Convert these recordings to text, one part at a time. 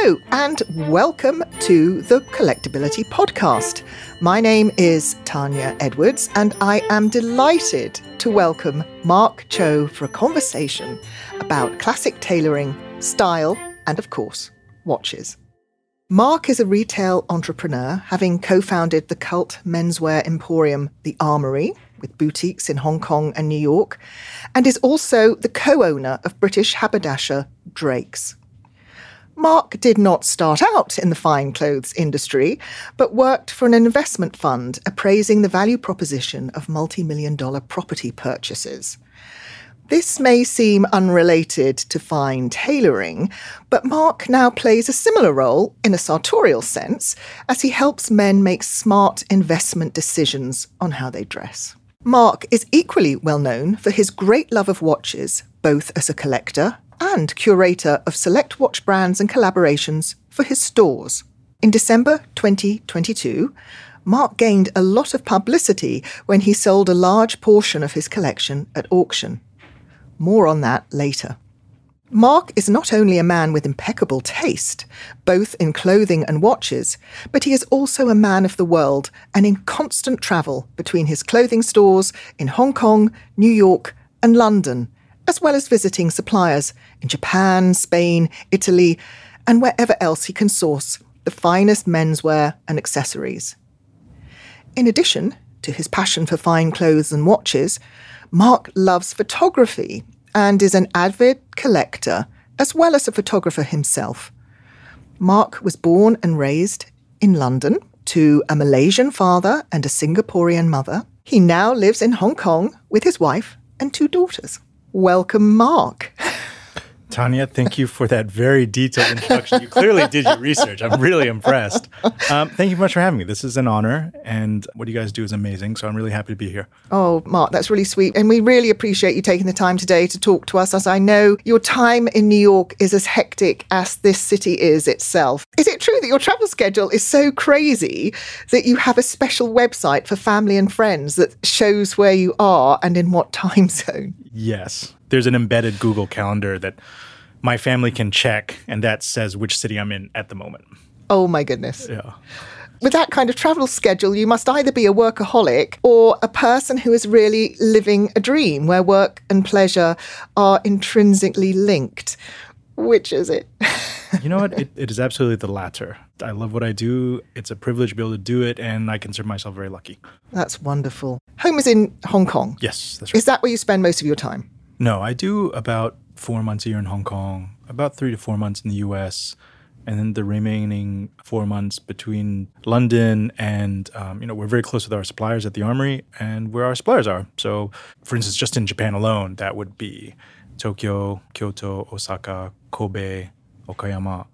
Hello and welcome to the Collectability podcast. My name is Tania Edwards and I am delighted to welcome Mark Cho for a conversation about classic tailoring, style and, of course, watches. Mark is a retail entrepreneur, having co-founded the cult menswear emporium, the Armoury, with boutiques in Hong Kong and New York, and is also the co-owner of British haberdasher Drake's. Mark did not start out in the fine clothes industry, but worked for an investment fund appraising the value proposition of multi-million-dollar property purchases. This may seem unrelated to fine tailoring, but Mark now plays a similar role in a sartorial sense as he helps men make smart investment decisions on how they dress. Mark is equally well known for his great love of watches, both as a collector and curator of select watch brands and collaborations for his stores. In December 2022, Mark gained a lot of publicity when he sold a large portion of his collection at auction. More on that later. Mark is not only a man with impeccable taste, both in clothing and watches, but he is also a man of the world and in constant travel between his clothing stores in Hong Kong, New York, and London, as well as visiting suppliers in Japan, Spain, Italy, and wherever else he can source the finest menswear and accessories. In addition to his passion for fine clothes and watches, Mark loves photography and is an avid collector, as well as a photographer himself. Mark was born and raised in London to a Malaysian father and a Singaporean mother. He now lives in Hong Kong with his wife and 2 daughters. Welcome, Mark. Tania, thank you for that very detailed introduction. You clearly did your research. I'm really impressed. Thank you much for having me. This is an honor, and what you guys do is amazing, so I'm really happy to be here. Oh, Mark, that's really sweet. And we really appreciate you taking the time today to talk to us, as I know your time in New York is as hectic as this city is itself. Is it true that your travel schedule is so crazy that you have a special website for family and friends that shows where you are and in what time zone? Yes. There's an embedded Google Calendar that my family can check, and that says which city I'm in at the moment. Oh, my goodness. Yeah. With that kind of travel schedule, you must either be a workaholic or a person who is really living a dream where work and pleasure are intrinsically linked. Which is it? You know what? It is absolutely the latter. I love what I do. It's a privilege to be able to do it, and I consider myself very lucky. That's wonderful. Home is in Hong Kong. Yes, that's right. Is that where you spend most of your time? No, I do about 4 months a year in Hong Kong, about 3 to 4 months in the US, and then the remaining 4 months between London and, we're very close with our suppliers at the Armoury and where our suppliers are. So, for instance, just in Japan alone, that would be Tokyo, Kyoto, Osaka, Kobe, Okayama.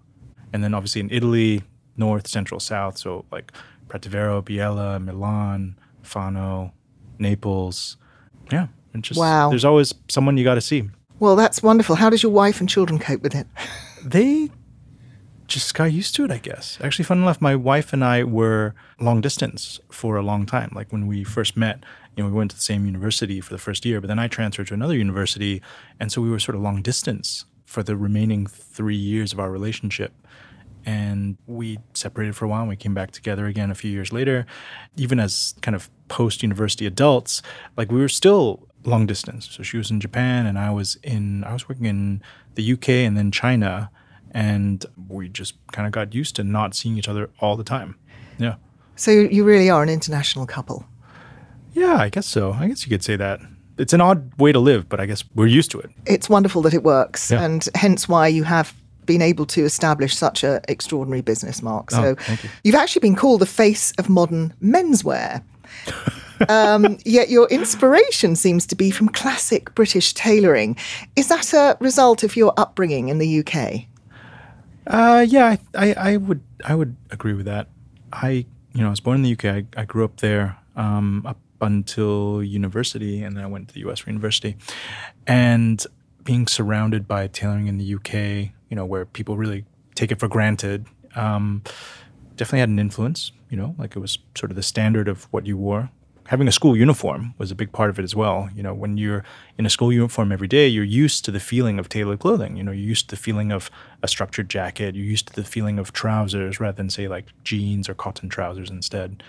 And then obviously in Italy, north, central, south, so like Pratovero, Biella, Milan, Fano, Naples. Yeah. And just, wow. There's always someone you got to see. Well, that's wonderful. How does your wife and children cope with it? They just got used to it, I guess. Actually, fun enough, my wife and I were long distance for a long time. Like when we first met, we went to the same university for the first year, but then I transferred to another university. And so we were sort of long distance for the remaining 3 years of our relationship. And we separated for a while and we came back together again a few years later. Even as kind of post-university adults, like we were still long distance. So she was in Japan and I was working in the UK and then China. And we just kind of got used to not seeing each other all the time. Yeah. So you really are an international couple. Yeah, I guess so. I guess you could say that. It's an odd way to live, but I guess we're used to it. It's wonderful that it works. Yeah. And hence why you have been able to establish such an extraordinary business, Mark. So thank you. You've actually been called the face of modern menswear. Yet your inspiration seems to be from classic British tailoring. Is that a result of your upbringing in the UK? Yeah, I would agree with that. I was born in the UK. I grew up there up until university, and then I went to the US for university. And being surrounded by tailoring in the UK, where people really take it for granted, definitely had an influence. Like it was sort of the standard of what you wore having a school uniform was a big part of it as well. You know, when you're in a school uniform every day, you're used to the feeling of tailored clothing. You know, you're used to the feeling of a structured jacket. You're used to the feeling of trousers rather than, say, like jeans or cotton trousers instead.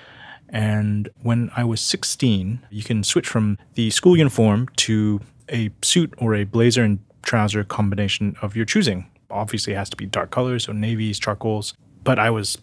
And when I was 16, you can switch from the school uniform to a suit or a blazer and trouser combination of your choosing. Obviously, it has to be dark colors, so navies, charcoals. But I was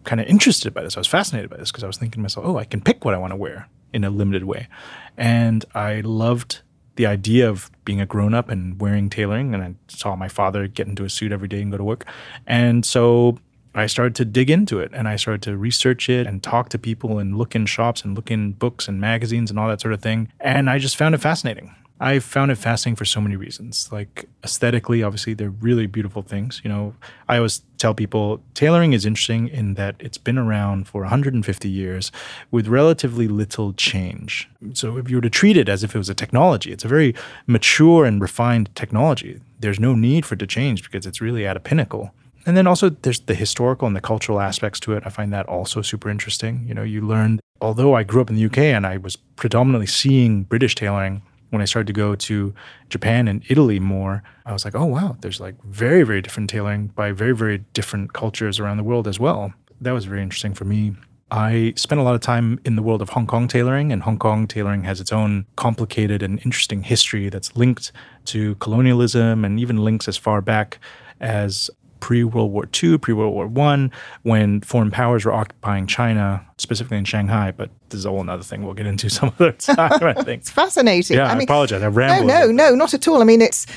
kind of interested by this. I was fascinated by this because I was thinking to myself, oh, I can pick what I want to wear in a limited way. And I loved the idea of being a grown-up and wearing tailoring. And I saw my father get into a suit every day and go to work. And so I started to dig into it, and I started to research it and talk to people and look in shops and look in books and magazines and all that sort of thing. And I just found it fascinating. I found it fascinating for so many reasons. Like aesthetically, obviously, they're really beautiful things. You know, I always tell people tailoring is interesting in that it's been around for 150 years with relatively little change. So if you were to treat it as if it was a technology, it's a very mature and refined technology. There's no need for it to change because it's really at a pinnacle. And then also there's the historical and the cultural aspects to it. I find that also super interesting. You know, you learn, although I grew up in the UK and I was predominantly seeing British tailoring, when I started to go to Japan and Italy more, I was like, oh, wow, there's like very, very different tailoring by very, very different cultures around the world as well. That was very interesting for me. I spent a lot of time in the world of Hong Kong tailoring, and Hong Kong tailoring has its own complicated and interesting history that's linked to colonialism and even links as far back as pre-World War II, pre-World War I, when foreign powers were occupying China, specifically in Shanghai. But this is a whole other thing we'll get into some other time, I think. It's fascinating. Yeah, I apologize. I rambled. No, not at all. I mean, it's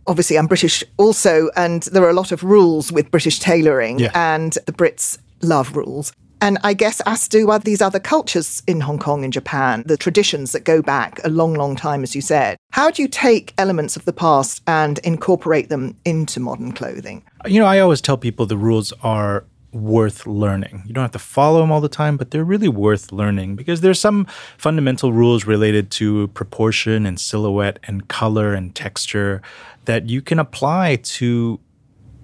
obviously I'm British also, and there are a lot of rules with British tailoring, and the Brits love rules. And I guess as do these other cultures in Hong Kong and Japan, the traditions that go back a long, long time, as you said. How do you take elements of the past and incorporate them into modern clothing? You know, I always tell people the rules are worth learning. You don't have to follow them all the time, but they're really worth learning because there's some fundamental rules related to proportion and silhouette and color and texture that you can apply to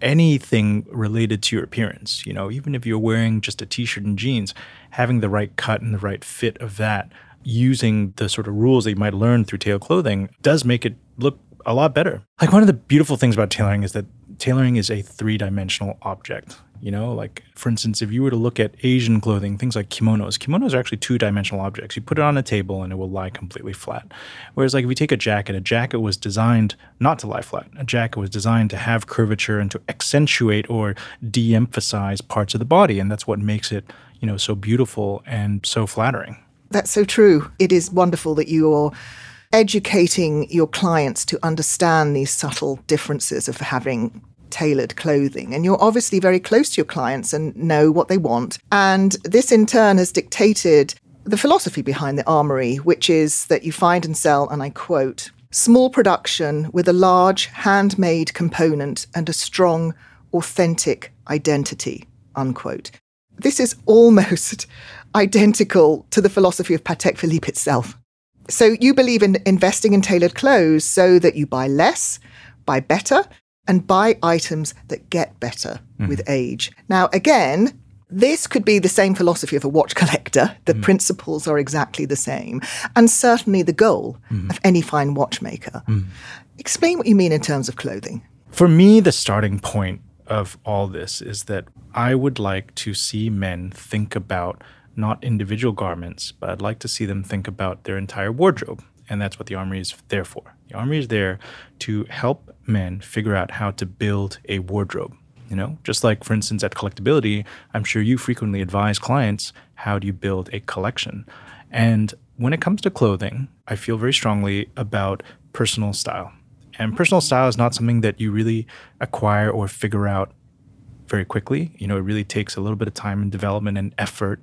anything related to your appearance. You know, even if you're wearing just a t-shirt and jeans, having the right cut and the right fit of that, using the sort of rules that you might learn through tailored clothing does make it look a lot better. Like one of the beautiful things about tailoring is that tailoring is a three-dimensional object. You know, like for instance, if you were to look at Asian clothing, things like kimonos are actually two-dimensional objects. You put it on a table and it will lie completely flat. Whereas like if you take a jacket was designed not to lie flat. A jacket was designed to have curvature and to accentuate or de-emphasize parts of the body. And that's what makes it, you know, so beautiful and so flattering. That's so true. It is wonderful that you're educating your clients to understand these subtle differences of having tailored clothing. And you're obviously very close to your clients and know what they want. And this in turn has dictated the philosophy behind the Armoury, which is that you find and sell, and I quote, small production with a large handmade component and a strong, authentic identity, unquote. This is almost identical to the philosophy of Patek Philippe itself. So you believe in investing in tailored clothes so that you buy less, buy better, and buy items that get better with age. Now, again, this could be the same philosophy of a watch collector. The principles are exactly the same. And certainly the goal of any fine watchmaker. Explain what you mean in terms of clothing. For me, the starting point of all this is that I would like to see men think about not individual garments, but I'd like to see them think about their entire wardrobe. And that's what the Armoury is there for. The Armoury is there to help men figure out how to build a wardrobe. You know, just like, for instance, at Collectability, I'm sure you frequently advise clients, how do you build a collection? And when it comes to clothing, I feel very strongly about personal style. And personal style is not something that you really acquire or figure out very quickly. You know, it really takes a little bit of time and development and effort.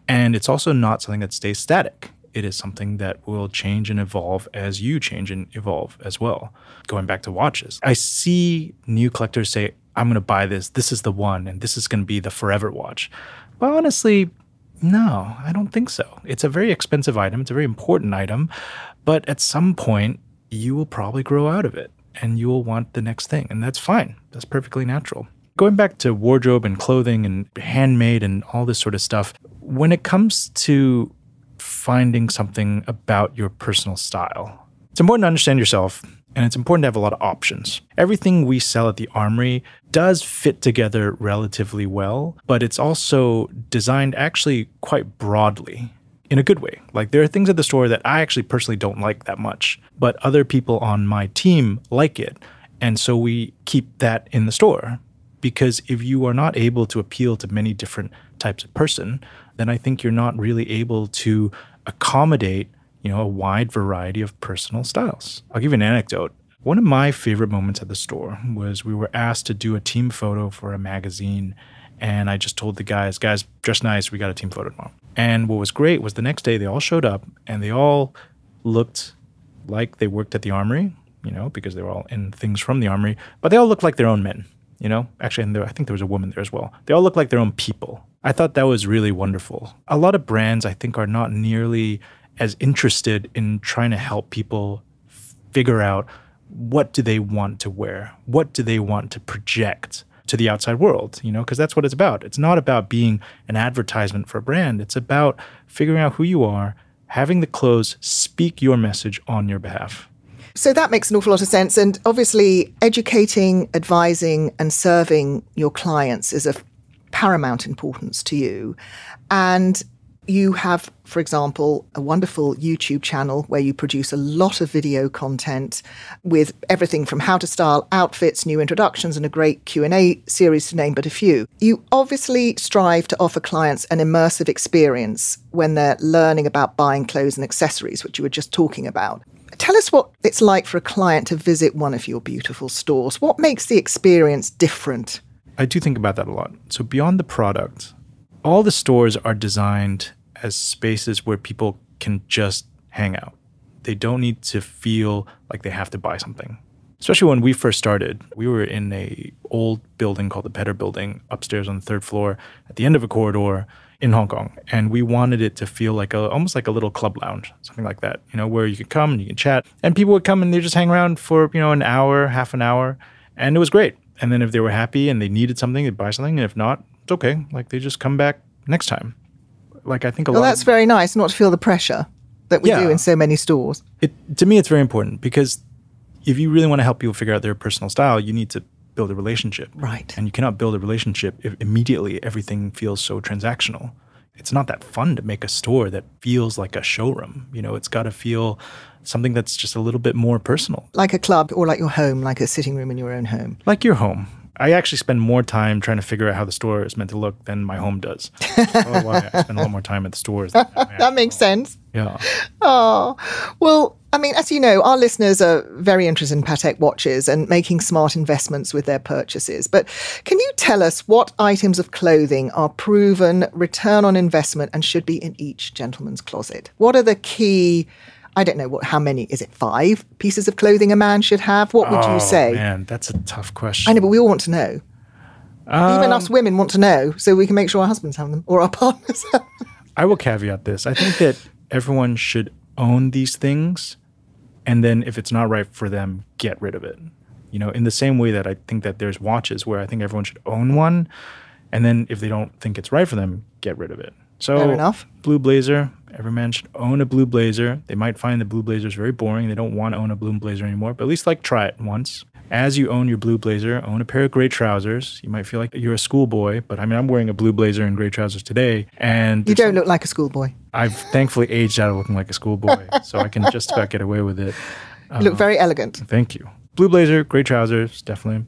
And it's also not something that stays static. It is something that will change and evolve as you change and evolve as well. Going back to watches, I see new collectors say, I'm going to buy this. This is the one, and this is going to be the forever watch. Well, honestly, no, I don't think so. It's a very expensive item. It's a very important item. But at some point, you will probably grow out of it, and you will want the next thing. And that's fine. That's perfectly natural. Going back to wardrobe and clothing and handmade and all this sort of stuff, when it comes to finding something about your personal style. It's important to understand yourself, and it's important to have a lot of options. Everything we sell at the Armoury does fit together relatively well, but it's also designed actually quite broadly in a good way. Like there are things at the store that I actually personally don't like that much, but other people on my team like it. And so we keep that in the store, because if you are not able to appeal to many different types of person, then I think you're not really able to accommodate, a wide variety of personal styles. I'll give you an anecdote. One of my favorite moments at the store was we were asked to do a team photo for a magazine, and I just told the guys, dress nice, we got a team photo tomorrow. And what was great was the next day they all showed up and they all looked like they worked at the Armoury, because they were all in things from the Armoury, but they all looked like their own men, Actually, and I think there was a woman there as well. They all looked like their own people. I thought that was really wonderful. A lot of brands, I think, are not nearly as interested in trying to help people figure out what do they want to wear? What do they want to project to the outside world? Because that's what it's about. It's not about being an advertisement for a brand. It's about figuring out who you are, having the clothes speak your message on your behalf. So that makes an awful lot of sense. And obviously, educating, advising, and serving your clients is of paramount importance to you. And you have, for example, a wonderful YouTube channel where you produce a lot of video content with everything from how to style outfits, new introductions, and a great Q&A series, to name but a few. You obviously strive to offer clients an immersive experience when they're learning about buying clothes and accessories, which you were just talking about. Tell us what it's like for a client to visit one of your beautiful stores. What makes the experience different? I do think about that a lot. So beyond the product, all the stores are designed as spaces where people can just hang out. They don't need to feel like they have to buy something. Especially when we first started, we were in a old building called the Petter Building upstairs on the 3rd floor at the end of a corridor in Hong Kong. And we wanted it to feel like almost like a little club lounge, something like that, where you could come and you can chat. And people would come and they just hang around for, an hour, half an hour. And it was great. And then if they were happy and they needed something, they'd buy something. And if not, it's okay. Like they just come back next time. Like I think Well, that's very nice not to feel the pressure that we do in so many stores. To me, it's very important because if you really want to help people figure out their personal style, you need to build a relationship. Right. And you cannot build a relationship if immediately everything feels so transactional. It's not that fun to make a store that feels like a showroom. It's got to feel something that's just a little bit more personal. Like a club or like your home, like a sitting room in your own home. Like your home. I actually spend more time trying to figure out how the store is meant to look than my home does. That's why I spend a lot more time at the stores. That makes sense. Yeah. Oh, well, as you know, our listeners are very interested in Patek watches and making smart investments with their purchases. But can you tell us what items of clothing are proven return on investment and should be in each gentleman's closet? What are the key, I don't know, how many, is it 5 pieces of clothing a man should have? What would you say? Oh, man, that's a tough question. I know, but we all want to know. Even us women want to know so we can make sure our husbands have them or our partners have them. I will caveat this. I think that everyone should own these things, and then if it's not right for them, get rid of it. In the same way that I think that there's watches where I think everyone should own one, and then if they don't think it's right for them, get rid of it. So, fair enough. Blue blazer, every man should own a blue blazer. They might find the blue blazer is very boring. They don't want to own a blue blazer anymore, but at least try it once. As you own your blue blazer, own a pair of gray trousers. You might feel like you're a schoolboy, but I'm wearing a blue blazer and gray trousers today. And you don't look like a schoolboy. I've thankfully aged out of looking like a schoolboy, so I can just about get away with it. You look very elegant. Thank you. Blue blazer, gray trousers, definitely.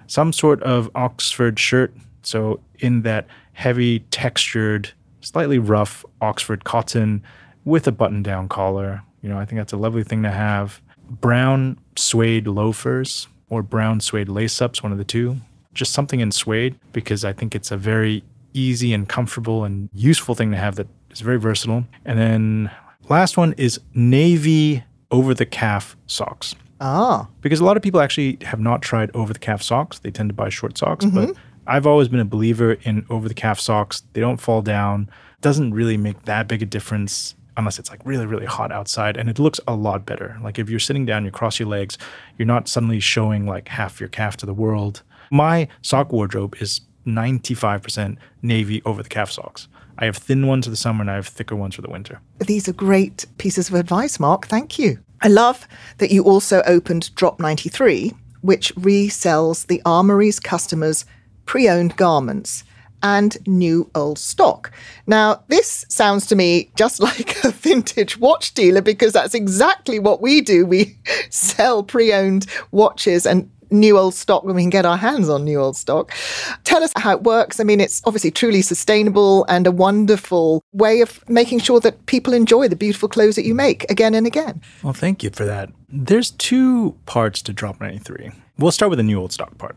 Some sort of Oxford shirt. So in that heavy, textured, slightly rough Oxford cotton with a button-down collar. I think that's a lovely thing to have. Brown suede loafers or brown suede lace-ups, one of the two. Just something in suede because I think it's a very easy and comfortable and useful thing to have that is very versatile. And then last one is navy over-the-calf socks. Ah. Because a lot of people actually have not tried over-the-calf socks. They tend to buy short socks, but I've always been a believer in over-the-calf socks. They don't fall down. Doesn't really make that big a difference unless it's really, really hot outside. And it looks a lot better. Like if you're sitting down, you cross your legs, you're not suddenly showing half your calf to the world. My sock wardrobe is 95% navy over-the-calf socks. I have thin ones for the summer and I have thicker ones for the winter. These are great pieces of advice, Mark. Thank you. I love that you also opened Drop 93, which resells the Armoury's customers' pre-owned garments and new old stock. Now, this sounds to me just like a vintage watch dealer, because that's exactly what we do. We sell pre-owned watches and new old stock when we can get our hands on new old stock. Tell us how it works. I mean, it's obviously truly sustainable and a wonderful way of making sure that people enjoy the beautiful clothes that you make again and again. Well, thank you for that. There's two parts to Drop 93. We'll start with the new old stock part.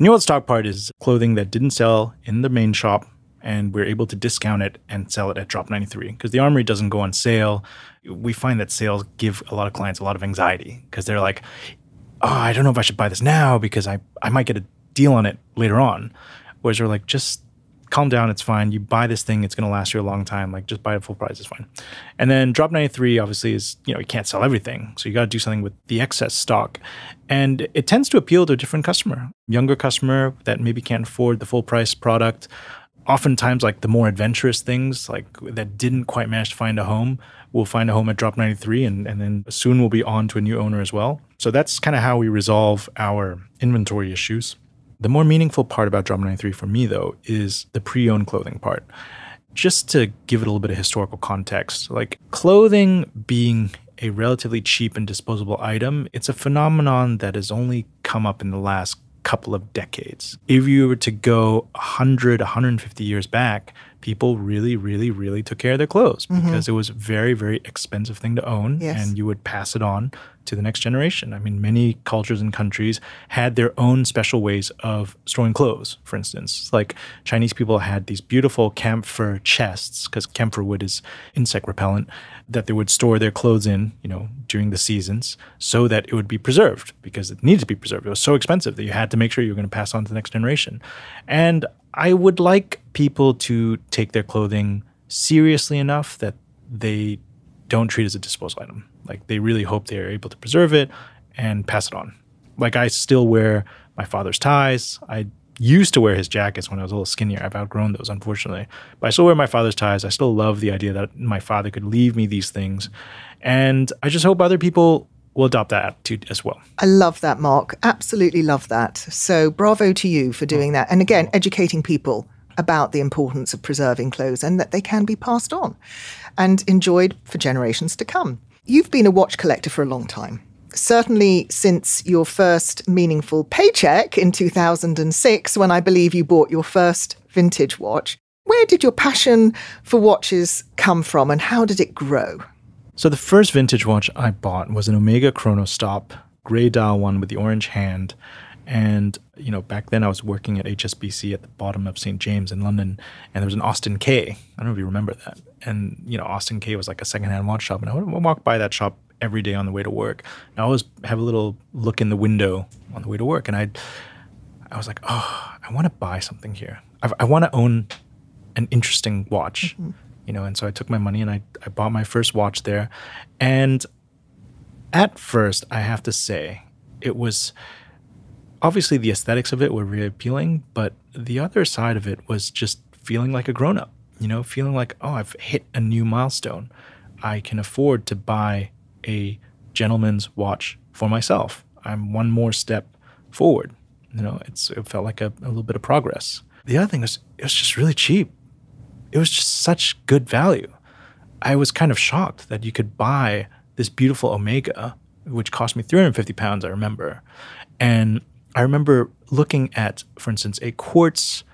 New old stock part is clothing that didn't sell in the main shop, and we're able to discount it and sell it at Drop 93 because the Armoury doesn't go on sale. We find that sales give a lot of clients a lot of anxiety because they're like, oh, I don't know if I should buy this now because I might get a deal on it later on. Whereas we're like, just calm down, it's fine. You buy this thing, it's going to last you a long time. Like, just buy it full price, it's fine. And then Drop 93 obviously is, you can't sell everything. So you got to do something with the excess stock. And it tends to appeal to a different customer, younger customer that maybe can't afford the full price product. Oftentimes, like the more adventurous things, like that didn't quite manage to find a home, will find a home at Drop 93, and then soon we'll be on to a new owner as well. So that's kind of how we resolve our inventory issues. The more meaningful part about Drop 93 for me, though, is the pre-owned clothing part. Just to give it a little bit of historical context, like clothing being a relatively cheap and disposable item, it's a phenomenon that has only come up in the last couple of decades. If you were to go 100, 150 years back, people really, really, really took care of their clothes because it was a very, very expensive thing to own, and you would pass it on to the next generation. I mean, many cultures and countries had their own special ways of storing clothes. For instance, like Chinese people had these beautiful camphor chests, because camphor wood is insect repellent, that they would store their clothes in, during the seasons so that it would be preserved, because it needed to be preserved. It was so expensive that you had to make sure you were going to pass on to the next generation. And I would like people to take their clothing seriously enough that they don't treat it as a disposal item. Like, they really hope they're able to preserve it and pass it on. Like, I still wear my father's ties. I used to wear his jackets when I was a little skinnier. I've outgrown those, unfortunately. But I still wear my father's ties. I still love the idea that my father could leave me these things. And I just hope other people will adopt that attitude as well. I love that, Mark. Absolutely love that. So bravo to you for doing that. And again, educating people about the importance of preserving clothes and that they can be passed on and enjoyed for generations to come. You've been a watch collector for a long time. Certainly since your first meaningful paycheck in 2006, when I believe you bought your first vintage watch. Where did your passion for watches come from and how did it grow? So the first vintage watch I bought was an Omega Chronostop, gray dial one with the orange hand. And, back then I was working at HSBC at the bottom of St. James in London, and there was an Austin K. I don't know if you remember that. And, Austin K was like a secondhand watch shop, and I would walk by that shop every day on the way to work. And I always have a little look in the window on the way to work, and I was like, oh, I want to buy something here. I want to own an interesting watch, and so I took my money and I bought my first watch there. And at first, I have to say, it was obviously the aesthetics of it were really appealing, but the other side of it was just feeling like a grown-up, feeling like, oh, I've hit a new milestone. I can afford to buy a gentleman's watch for myself. I'm one more step forward. It felt like a little bit of progress. The other thing is, it was just really cheap. It was just such good value. I was kind of shocked that you could buy this beautiful Omega, which cost me 350 pounds, I remember. And I remember looking at, for instance, a quartz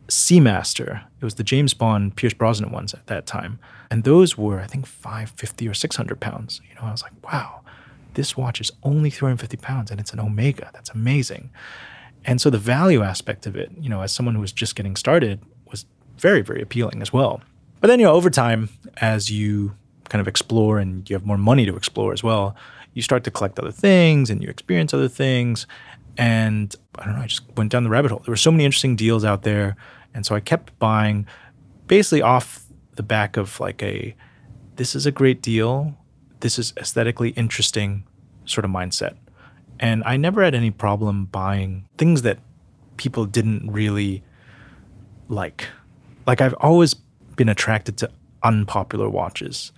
Seamaster. It was the James Bond, Pierce Brosnan ones at that time. And those were, I think, 550 or 600 pounds. I was like, wow, this watch is only 350 pounds and it's an Omega. That's amazing. And so the value aspect of it, as someone who was just getting started, was very, very appealing as well. But then, over time, as you kind of explore and you have more money to explore as well, you start to collect other things and you experience other things. And I don't know, I just went down the rabbit hole. There were so many interesting deals out there. And so I kept buying basically off the back of like this is a great deal. This is aesthetically interesting sort of mindset. And I never had any problem buying things that people didn't really like. Like, I've always been attracted to unpopular watches.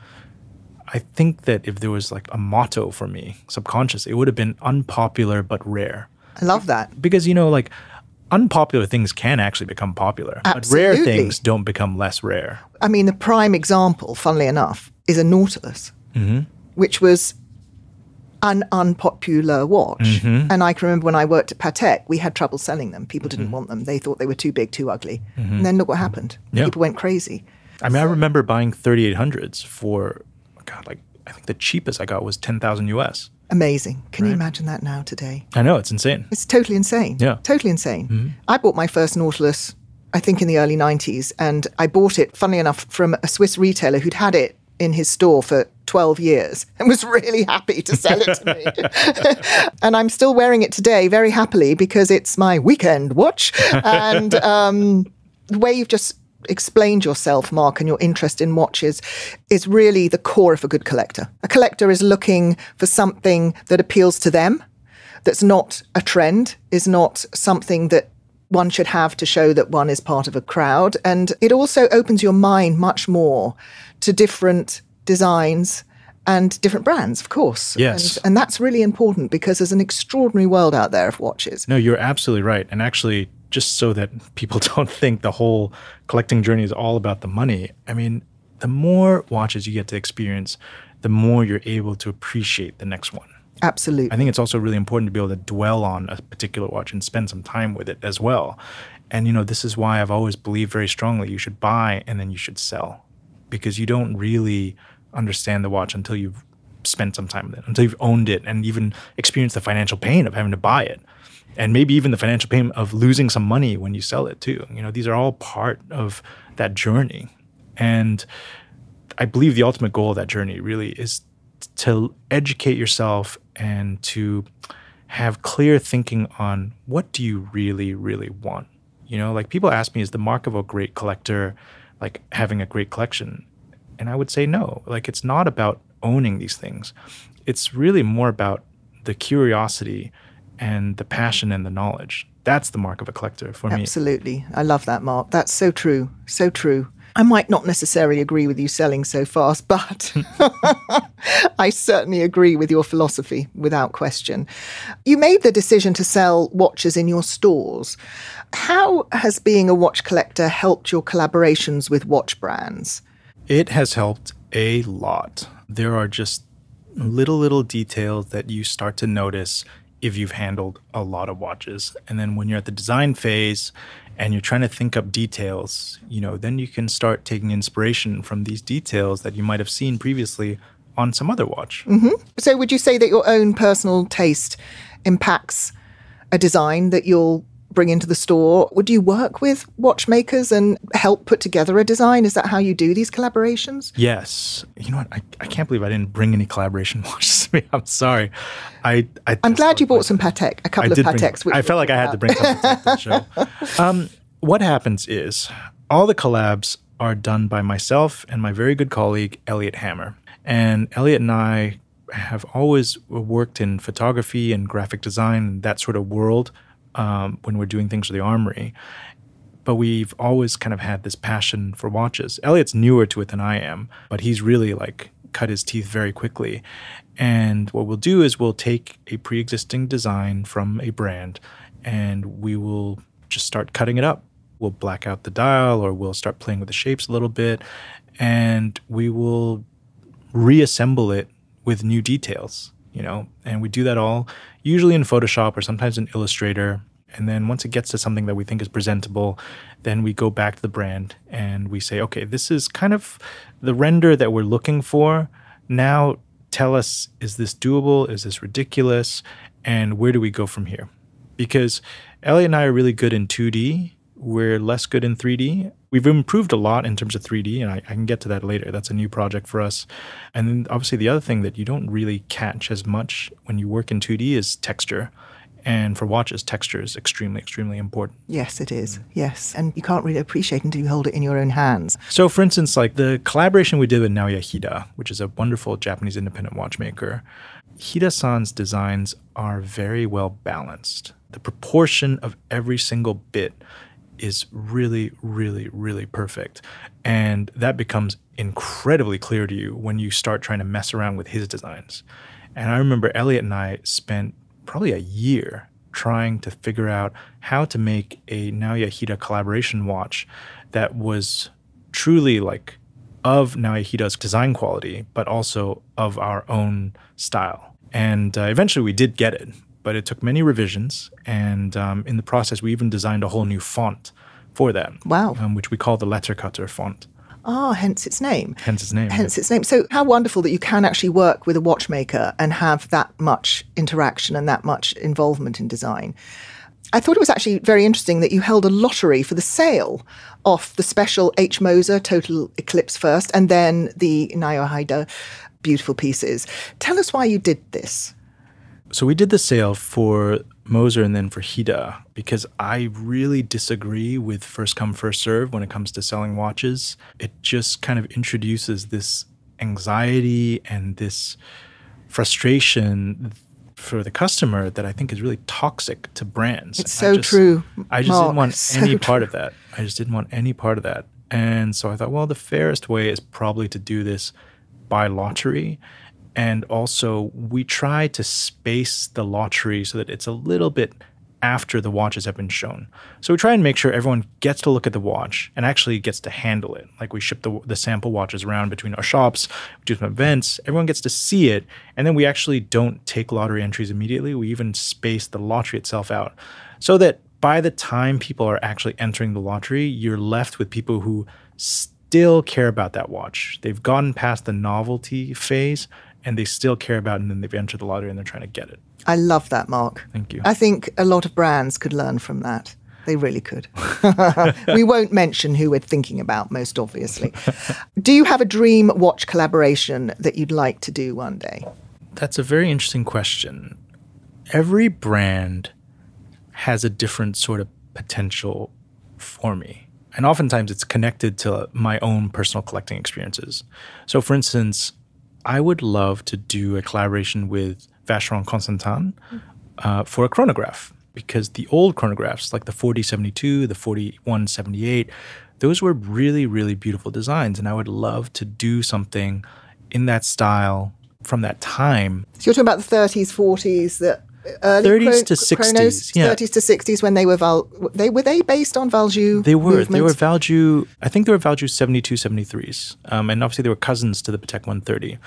I think that if there was like a motto for me, subconsciously, it would have been unpopular but rare. I love that. Because, like unpopular things can actually become popular, Absolutely. but rare things don't become less rare. I mean, the prime example, funnily enough, is a Nautilus, which was an unpopular watch. And I can remember when I worked at Patek, we had trouble selling them. People didn't want them. They thought they were too big, too ugly. And then look what happened. Yeah. People went crazy. I mean, I remember buying 3800s for, God, like I think the cheapest I got was 10,000 US. Amazing. Can you imagine that now today? I know, it's insane. It's totally insane. Yeah. Totally insane. I bought my first Nautilus, I think in the early 90s, and I bought it, funnily enough, from a Swiss retailer who'd had it in his store for 12 years and was really happy to sell it to me. And I'm still wearing it today very happily because it's my weekend watch. And the way you've just explained yourself, Mark, and your interest in watches is really the core of a good collector. A collector is looking for something that appeals to them, that's not a trend, is not something that one should have to show that one is part of a crowd. And it also opens your mind much more to different designs and different brands, of course. Yes. And that's really important because there's an extraordinary world out there of watches. No, you're absolutely right. And actually, just so that people don't think the whole collecting journey is all about the money, I mean, the more watches you get to experience, the more you're able to appreciate the next one. Absolutely. I think it's also really important to be able to dwell on a particular watch and spend some time with it as well. And, this is why I've always believed very strongly you should buy and then you should sell, because you don't really understand the watch until you've spent some time with it, until you've owned it and even experienced the financial pain of having to buy it. And maybe even the financial pain of losing some money when you sell it too. These are all part of that journey. And I believe the ultimate goal of that journey really is to educate yourself and to have clear thinking on what do you really, really want. Like people ask me, is the mark of a great collector like having a great collection? And I would say no. Like it's not about owning these things. It's really more about the curiosity and the passion and the knowledge. That's the mark of a collector for me. Absolutely. I love that, Mark. That's so true. So true. I might not necessarily agree with you selling so fast, but I certainly agree with your philosophy without question. You made the decision to sell watches in your stores. How has being a watch collector helped your collaborations with watch brands? It has helped a lot. There are just little details that you start to notice if you've handled a lot of watches. And then when you're at the design phase and you're trying to think up details, then you can start taking inspiration from these details that you might have seen previously on some other watch. So would you say that your own personal taste impacts a design that you'll bring into the store? Would you work with watchmakers and help put together a design? Is that how you do these collaborations? Yes. You know what? I can't believe I didn't bring any collaboration watches to me. I'm sorry. I'm glad you bought some Patek, a couple of Pateks. I felt like I had to bring some Patek to the show. What happens is all the collabs are done by myself and my very good colleague, Elliot Hammer. And Elliot and I have always worked in photography and graphic design and that sort of world when we're doing things for the Armoury. But we've always kind of had this passion for watches. Elliot's newer to it than I am, but he's really like cut his teeth very quickly. And what we'll do is we'll take a pre-existing design from a brand and we will just start cutting it up. We'll black out the dial or we'll start playing with the shapes a little bit and we will reassemble it with new details, and we do that all usually in Photoshop or sometimes in Illustrator. And then once it gets to something that we think is presentable, then we go back to the brand and we say, okay, this is kind of the render that we're looking for. Now tell us, is this doable? Is this ridiculous? And where do we go from here? Because Elliot and I are really good in 2D. We're less good in 3D. We've improved a lot in terms of 3D, and I can get to that later. That's a new project for us. And then obviously the other thing that you don't really catch as much when you work in 2D is texture. And for watches, texture is extremely, extremely important. Yes, it is. Yes. And you can't really appreciate until you hold it in your own hands. So for instance, like the collaboration we did with Naoya Hida, which is a wonderful Japanese independent watchmaker, Hida-san's designs are very well balanced. The proportion of every single bit is really, really, really perfect. And that becomes incredibly clear to you when you start trying to mess around with his designs. And I remember Elliot and I spent probably a year trying to figure out how to make a Naoya Hida collaboration watch that was truly like of Naoya Hida's design quality, but also of our own style. And eventually we did get it, but it took many revisions. And in the process, we even designed a whole new font for that. Wow. Which we call the letter cutter font. Ah, hence its name. Hence its name. Hence its name. So how wonderful that you can actually work with a watchmaker and have that much interaction and that much involvement in design. I thought it was actually very interesting that you held a lottery for the sale of the special H. Moser Total Eclipse first and then the Naoya Hida beautiful pieces. Tell us why you did this. So we did the sale for Moser and then for Hida because I really disagree with first come, first serve when it comes to selling watches. It just kind of introduces this anxiety and this frustration for the customer that I think is really toxic to brands. It's so true. I just didn't want any part of that. I just didn't want any part of that. And so I thought, well, the fairest way is probably to do this by lottery. And also, we try to space the lottery so that it's a little bit after the watches have been shown. So we try and make sure everyone gets to look at the watch and actually gets to handle it. Like we ship the sample watches around between our shops, we do some events, everyone gets to see it, and then we actually don't take lottery entries immediately. We even space the lottery itself out so that by the time people are actually entering the lottery, you're left with people who still care about that watch. They've gotten past the novelty phase, and they still care about it, and then they've entered the lottery and they're trying to get it. I love that, Mark. Thank you. I think a lot of brands could learn from that. They really could. We won't mention who we're thinking about, most obviously. Do you have a dream watch collaboration that you'd like to do one day? That's a very interesting question. Every brand has a different sort of potential for me. And oftentimes it's connected to my own personal collecting experiences. So for instance, I would love to do a collaboration with Vacheron Constantin for a chronograph, because the old chronographs, like the 4072, the 4178, those were really, really beautiful designs. And I would love to do something in that style from that time. So you're talking about the 30s, 40s, the early 30s to 60s, chronos, yeah. 30s to 60s when they were were they based on Valjoux? They were. Movements? They were Valjoux. I think they were Valjoux 72, 73s, and obviously they were cousins to the Patek 130.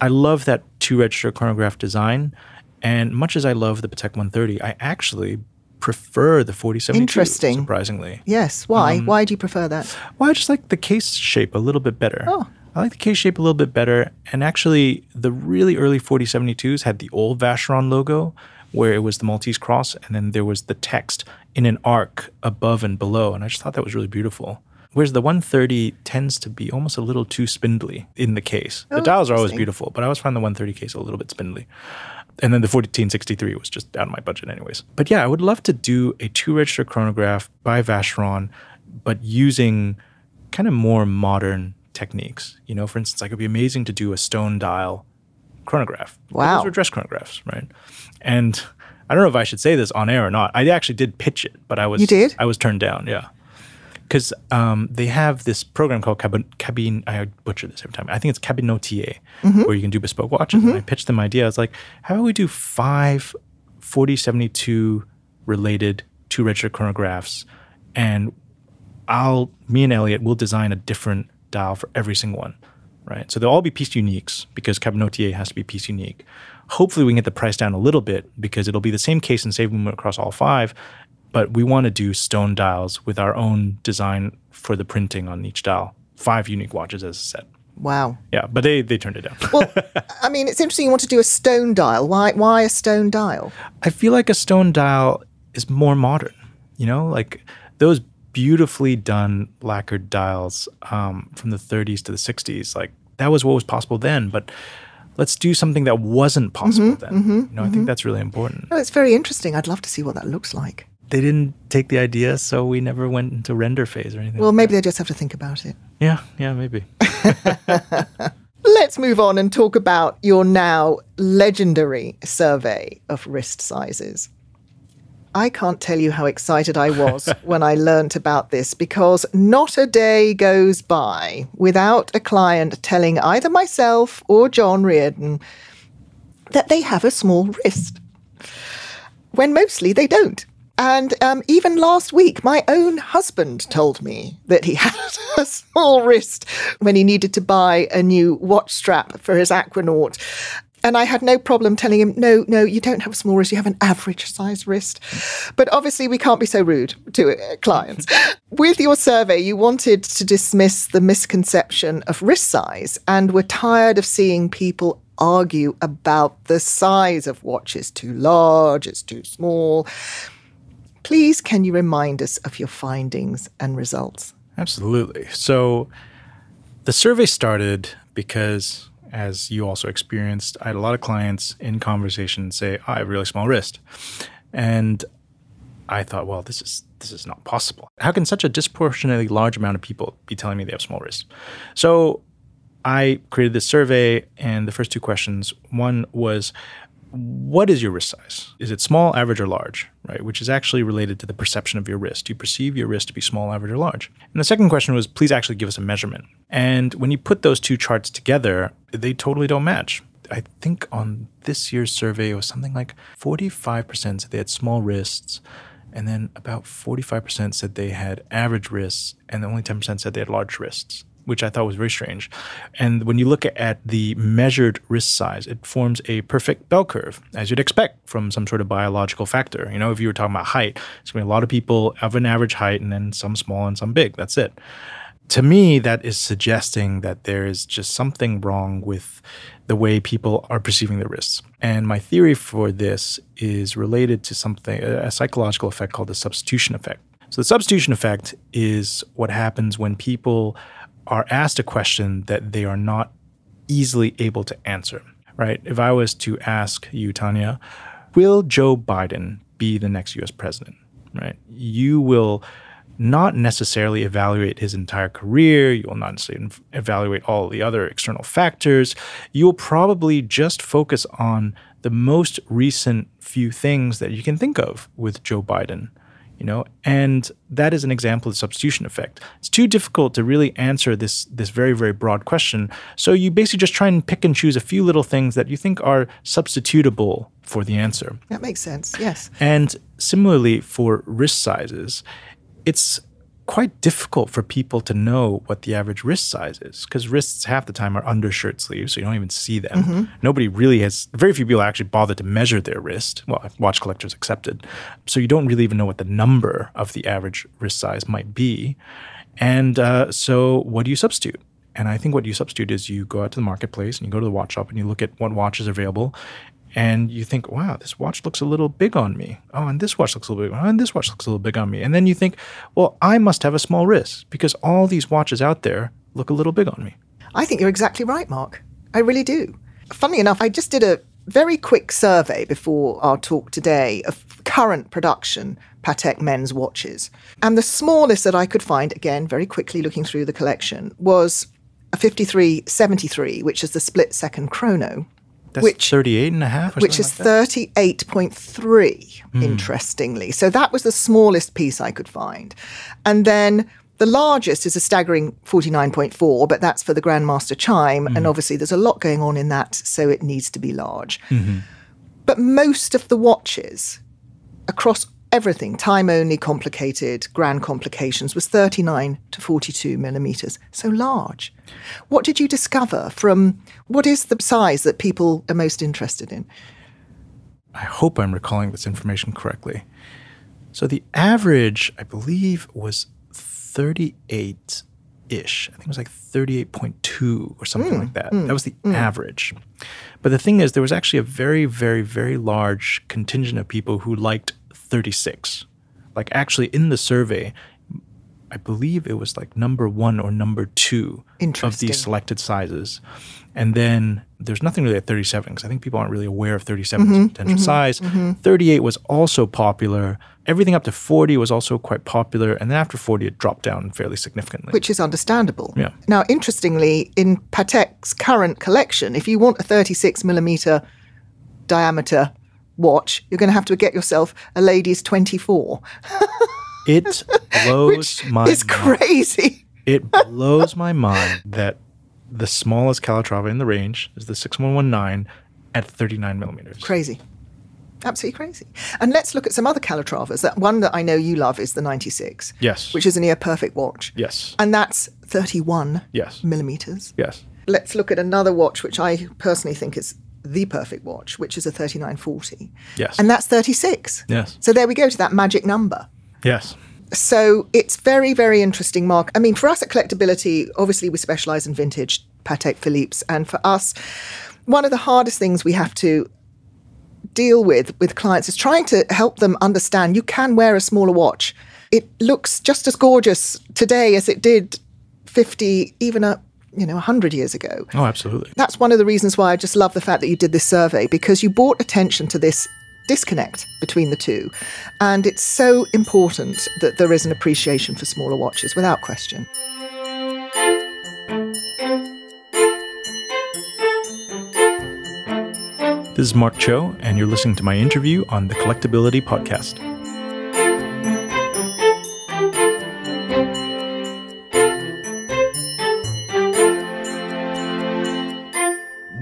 I love that two-register chronograph design, and much as I love the Patek 130, I actually prefer the 4072. Interesting. Surprisingly, yes. Why? Why do you prefer that? Well, I just like the case shape a little bit better. Oh. I like the case shape a little bit better. And actually, the really early 4072s had the old Vacheron logo, where it was the Maltese cross, and then there was the text in an arc above and below. And I just thought that was really beautiful. Whereas the 130 tends to be almost a little too spindly in the case. The dials are always beautiful, but I always find the 130 case a little bit spindly. And then the 1463 was just out of my budget anyways. But yeah, I would love to do a two-register chronograph by Vacheron, but using kind of more modern techniques. You know, for instance, like it would be amazing to do a stone dial chronograph. Wow. Those were dress chronographs, right? And I don't know if I should say this on air or not. I actually did pitch it, but I was... You did? I was turned down, yeah. Because they have this program called Cabine... I butcher this every time. I think it's Cabinotier, where you can do bespoke watches. And I pitched them idea. I was like, how about we do 5 4072 related two-register chronographs, and me and Elliot will design a different dial for every single one, right? So they'll all be piece uniques because Cabinotier has to be piece unique. Hopefully we can get the price down a little bit because it'll be the same case and same movement across all 5, but we want to do stone dials with our own design for the printing on each dial. 5 unique watches as a set. Wow. Yeah, but they turned it down. Well, I mean, it's interesting you want to do a stone dial. Why a stone dial? I feel like a stone dial is more modern, you know? Like those beautifully done lacquered dials from the 30s to the 60s, like that was what was possible then, but let's do something that wasn't possible then. I think that's really important. Oh, it's very interesting. I'd love to see what that looks like. They didn't take the idea, so we never went into render phase or anything. Well, maybe they just have to think about it. Yeah, maybe. Let's move on and talk about your now legendary survey of wrist sizes. I can't tell you how excited I was when I learnt about this, because not a day goes by without a client telling either myself or John Reardon that they have a small wrist, when mostly they don't. And even last week, my own husband told me that he had a small wrist when he needed to buy a new watch strap for his Aquanaut. And I had no problem telling him, no, you don't have a small wrist, you have an average size wrist. But obviously we can't be so rude to clients. With your survey, you wanted to dismiss the misconception of wrist size and were tired of seeing people argue about the size of watches. Too large, it's too small. Please, can you remind us of your findings and results? Absolutely. So the survey started because, as you also experienced, I had a lot of clients in conversation say, I have a really small wrist. And I thought, well, this is not possible. How can such a disproportionately large amount of people be telling me they have small wrists? So I created this survey, and the first two questions, one was, what is your wrist size? Is it small, average, or large, right? Which is actually related to the perception of your wrist. Do you perceive your wrist to be small, average, or large? And the second question was, please actually give us a measurement. And when you put those two charts together, they totally don't match. I think on this year's survey, it was something like 45% said they had small wrists, and then about 45% said they had average wrists, and only 10% said they had large wrists, which I thought was very strange. And when you look at the measured wrist size, it forms a perfect bell curve, as you'd expect from some sort of biological factor. You know, if you were talking about height, it's going to be a lot of people of an average height and then some small and some big. That's it. To me, that is suggesting that there is just something wrong with the way people are perceiving their wrists. And my theory for this is related to something, a psychological effect called the substitution effect. So the substitution effect is what happens when people are asked a question that they are not easily able to answer, right? If I was to ask you, Tania, will Joe Biden be the next US president, right? You will not necessarily evaluate his entire career. You will not necessarily evaluate all the other external factors. You will probably just focus on the most recent few things that you can think of with Joe Biden. You know, and that is an example of the substitution effect. It's too difficult to really answer this very, very broad question. So you basically just try and pick and choose a few little things that you think are substitutable for the answer. That makes sense, yes. And similarly for wrist sizes, it's quite difficult for people to know what the average wrist size is, because wrists half the time are under shirt sleeves, so you don't even see them. Mm-hmm. Nobody really has, very few people actually bother to measure their wrist. Well, watch collectors accepted. So you don't really even know what the number of the average wrist size might be. And so what do you substitute? And I think what you substitute is you go out to the marketplace and you go to the watch shop and you look at what watches are available. And you think, wow, this watch looks a little big on me. Oh, and this watch looks a little big. Oh, and this watch looks a little big on me. And then you think, well, I must have a small wrist because all these watches out there look a little big on me. I think you're exactly right, Mark. I really do. Funnily enough, I just did a very quick survey before our talk today of current production Patek men's watches. And the smallest that I could find, again, very quickly looking through the collection, was a 5373, which is the split-second chrono. That's 38 and a half or which is like 38.3, interestingly. So that was the smallest piece I could find. And then the largest is a staggering 49.4, but that's for the Grandmaster Chime. And obviously there's a lot going on in that, so it needs to be large. Mm-hmm. But most of the watches across everything, time only, complicated, grand complications, was 39 to 42 millimeters. So large. What did you discover from, what is the size that people are most interested in? I hope I'm recalling this information correctly. So the average, I believe, was 38-ish. I think it was like 38.2 or something like that. That was the average. But the thing is, there was actually a very, very, very large contingent of people who liked 36. Like actually in the survey, I believe it was like number 1 or number 2 of these selected sizes. And then there's nothing really at 37 because I think people aren't really aware of 37 as a potential size. 38 was also popular. Everything up to 40 was also quite popular. And then after 40, it dropped down fairly significantly. Which is understandable. Yeah. Now, interestingly, in Patek's current collection, if you want a 36 millimeter diameter watch, you're going to have to get yourself a ladies 24. It blows my mind. It's crazy. It blows my mind that the smallest Calatrava in the range is the 6119 at 39 millimeters. Crazy. Absolutely crazy. And let's look at some other Calatravas. That one that I know you love is the 96. Yes. Which is a near perfect watch. Yes. And that's 31 Yes. millimeters. Yes. Let's look at another watch, which I personally think is the perfect watch, which is a 3940. Yes. And that's 36. Yes. So there we go to that magic number. Yes. So it's very, very interesting, Mark. I mean, for us at Collectability, obviously we specialise in vintage Patek Philippe's. And for us, one of the hardest things we have to deal with clients is trying to help them understand you can wear a smaller watch. It looks just as gorgeous today as it did 50, even 100 years ago. Oh, absolutely. That's one of the reasons why I just love the fact that you did this survey, because you brought attention to this disconnect between the two. And it's so important that there is an appreciation for smaller watches, without question. This is Mark Cho, and you're listening to my interview on the Collectability podcast.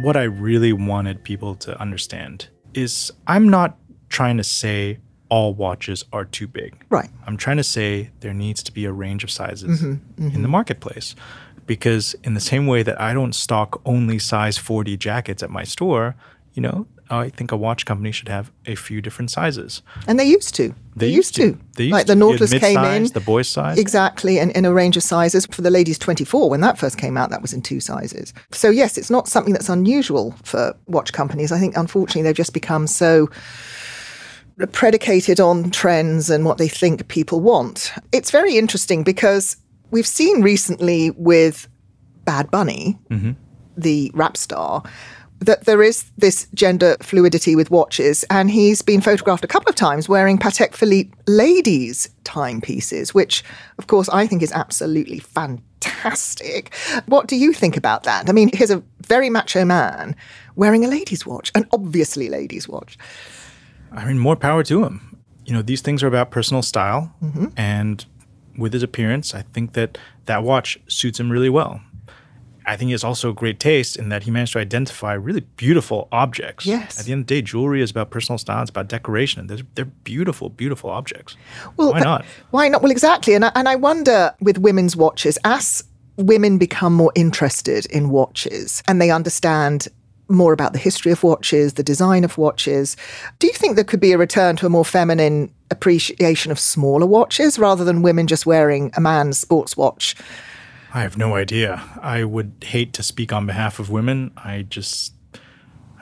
What I really wanted people to understand is I'm not trying to say all watches are too big. Right. I'm trying to say there needs to be a range of sizes in the marketplace. Because in the same way that I don't stock only size 40 jackets at my store, I think a watch company should have a few different sizes. And they used to. They used to. Like the Nautilus came in. The boys' size. Exactly, and in a range of sizes. For the ladies 24, when that first came out, that was in 2 sizes. So yes, it's not something that's unusual for watch companies. I think, unfortunately, they've just become so predicated on trends and what they think people want. It's very interesting because we've seen recently with Bad Bunny, the rap star, that there is this gender fluidity with watches, and he's been photographed a couple of times wearing Patek Philippe ladies' timepieces, which, of course, I think is absolutely fantastic. What do you think about that? I mean, here's a very macho man wearing a ladies' watch, an obviously ladies' watch. I mean, more power to him. These things are about personal style, and with his appearance, I think that watch suits him really well. I think he has also great taste in that he managed to identify really beautiful objects. Yes. At the end of the day, jewelry is about personal style. It's about decoration. They're beautiful, beautiful objects. Well, why not? Why not? Well, exactly. And I wonder with women's watches, as women become more interested in watches and they understand more about the history of watches, the design of watches, do you think there could be a return to a more feminine appreciation of smaller watches rather than women just wearing a man's sports watch? I have no idea. I would hate to speak on behalf of women. I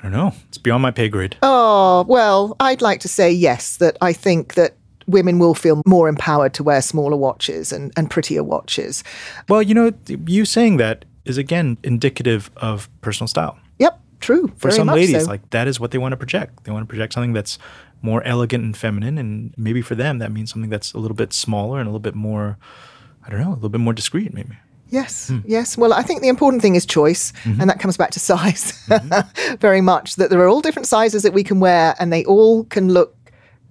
don't know. It's beyond my pay grade. Oh, well, I'd like to say yes, that I think that women will feel more empowered to wear smaller watches and prettier watches. Well, you saying that is, again, indicative of personal style. Yep, true. For some much ladies, so. that is what they want to project. They want to project something that's more elegant and feminine, and maybe for them that means something that's a little bit smaller and a little bit more, a little bit more discreet maybe. Yes, yes. Well, I think the important thing is choice, and that comes back to size very much, that there are all different sizes that we can wear and they all can look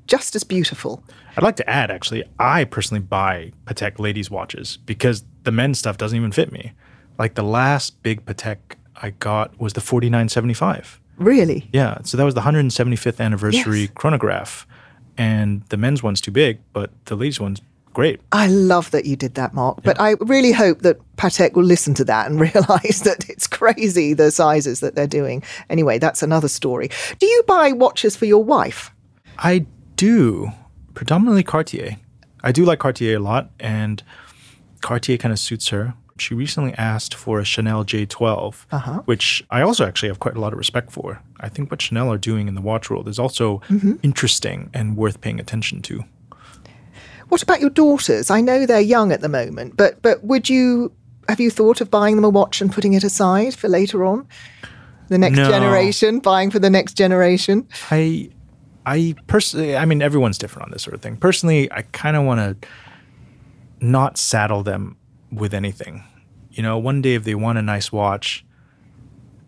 just as beautiful. I'd like to add, actually, I personally buy Patek ladies' watches because the men's stuff doesn't even fit me. Like the last big Patek I got was the 4975. Really? Yeah, so that was the 175th anniversary chronograph, and the men's one's too big, but the ladies' one's great. I love that you did that, Mark. But I really hope that Patek will listen to that and realise that it's crazy, the sizes that they're doing. Anyway, that's another story. Do you buy watches for your wife? I do. Predominantly Cartier. I do like Cartier a lot, and Cartier kind of suits her. She recently asked for a Chanel J12, which I also actually have quite a lot of respect for. I think what Chanel are doing in the watch world is also interesting and worth paying attention to. What about your daughters? I know they're young at the moment, but have you thought of buying them a watch and putting it aside for later on? The next generation, buying for the next generation? I personally, I mean, everyone's different on this sort of thing. Personally, I kind of want to not saddle them with anything. One day if they want a nice watch,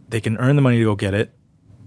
they can earn the money to go get it.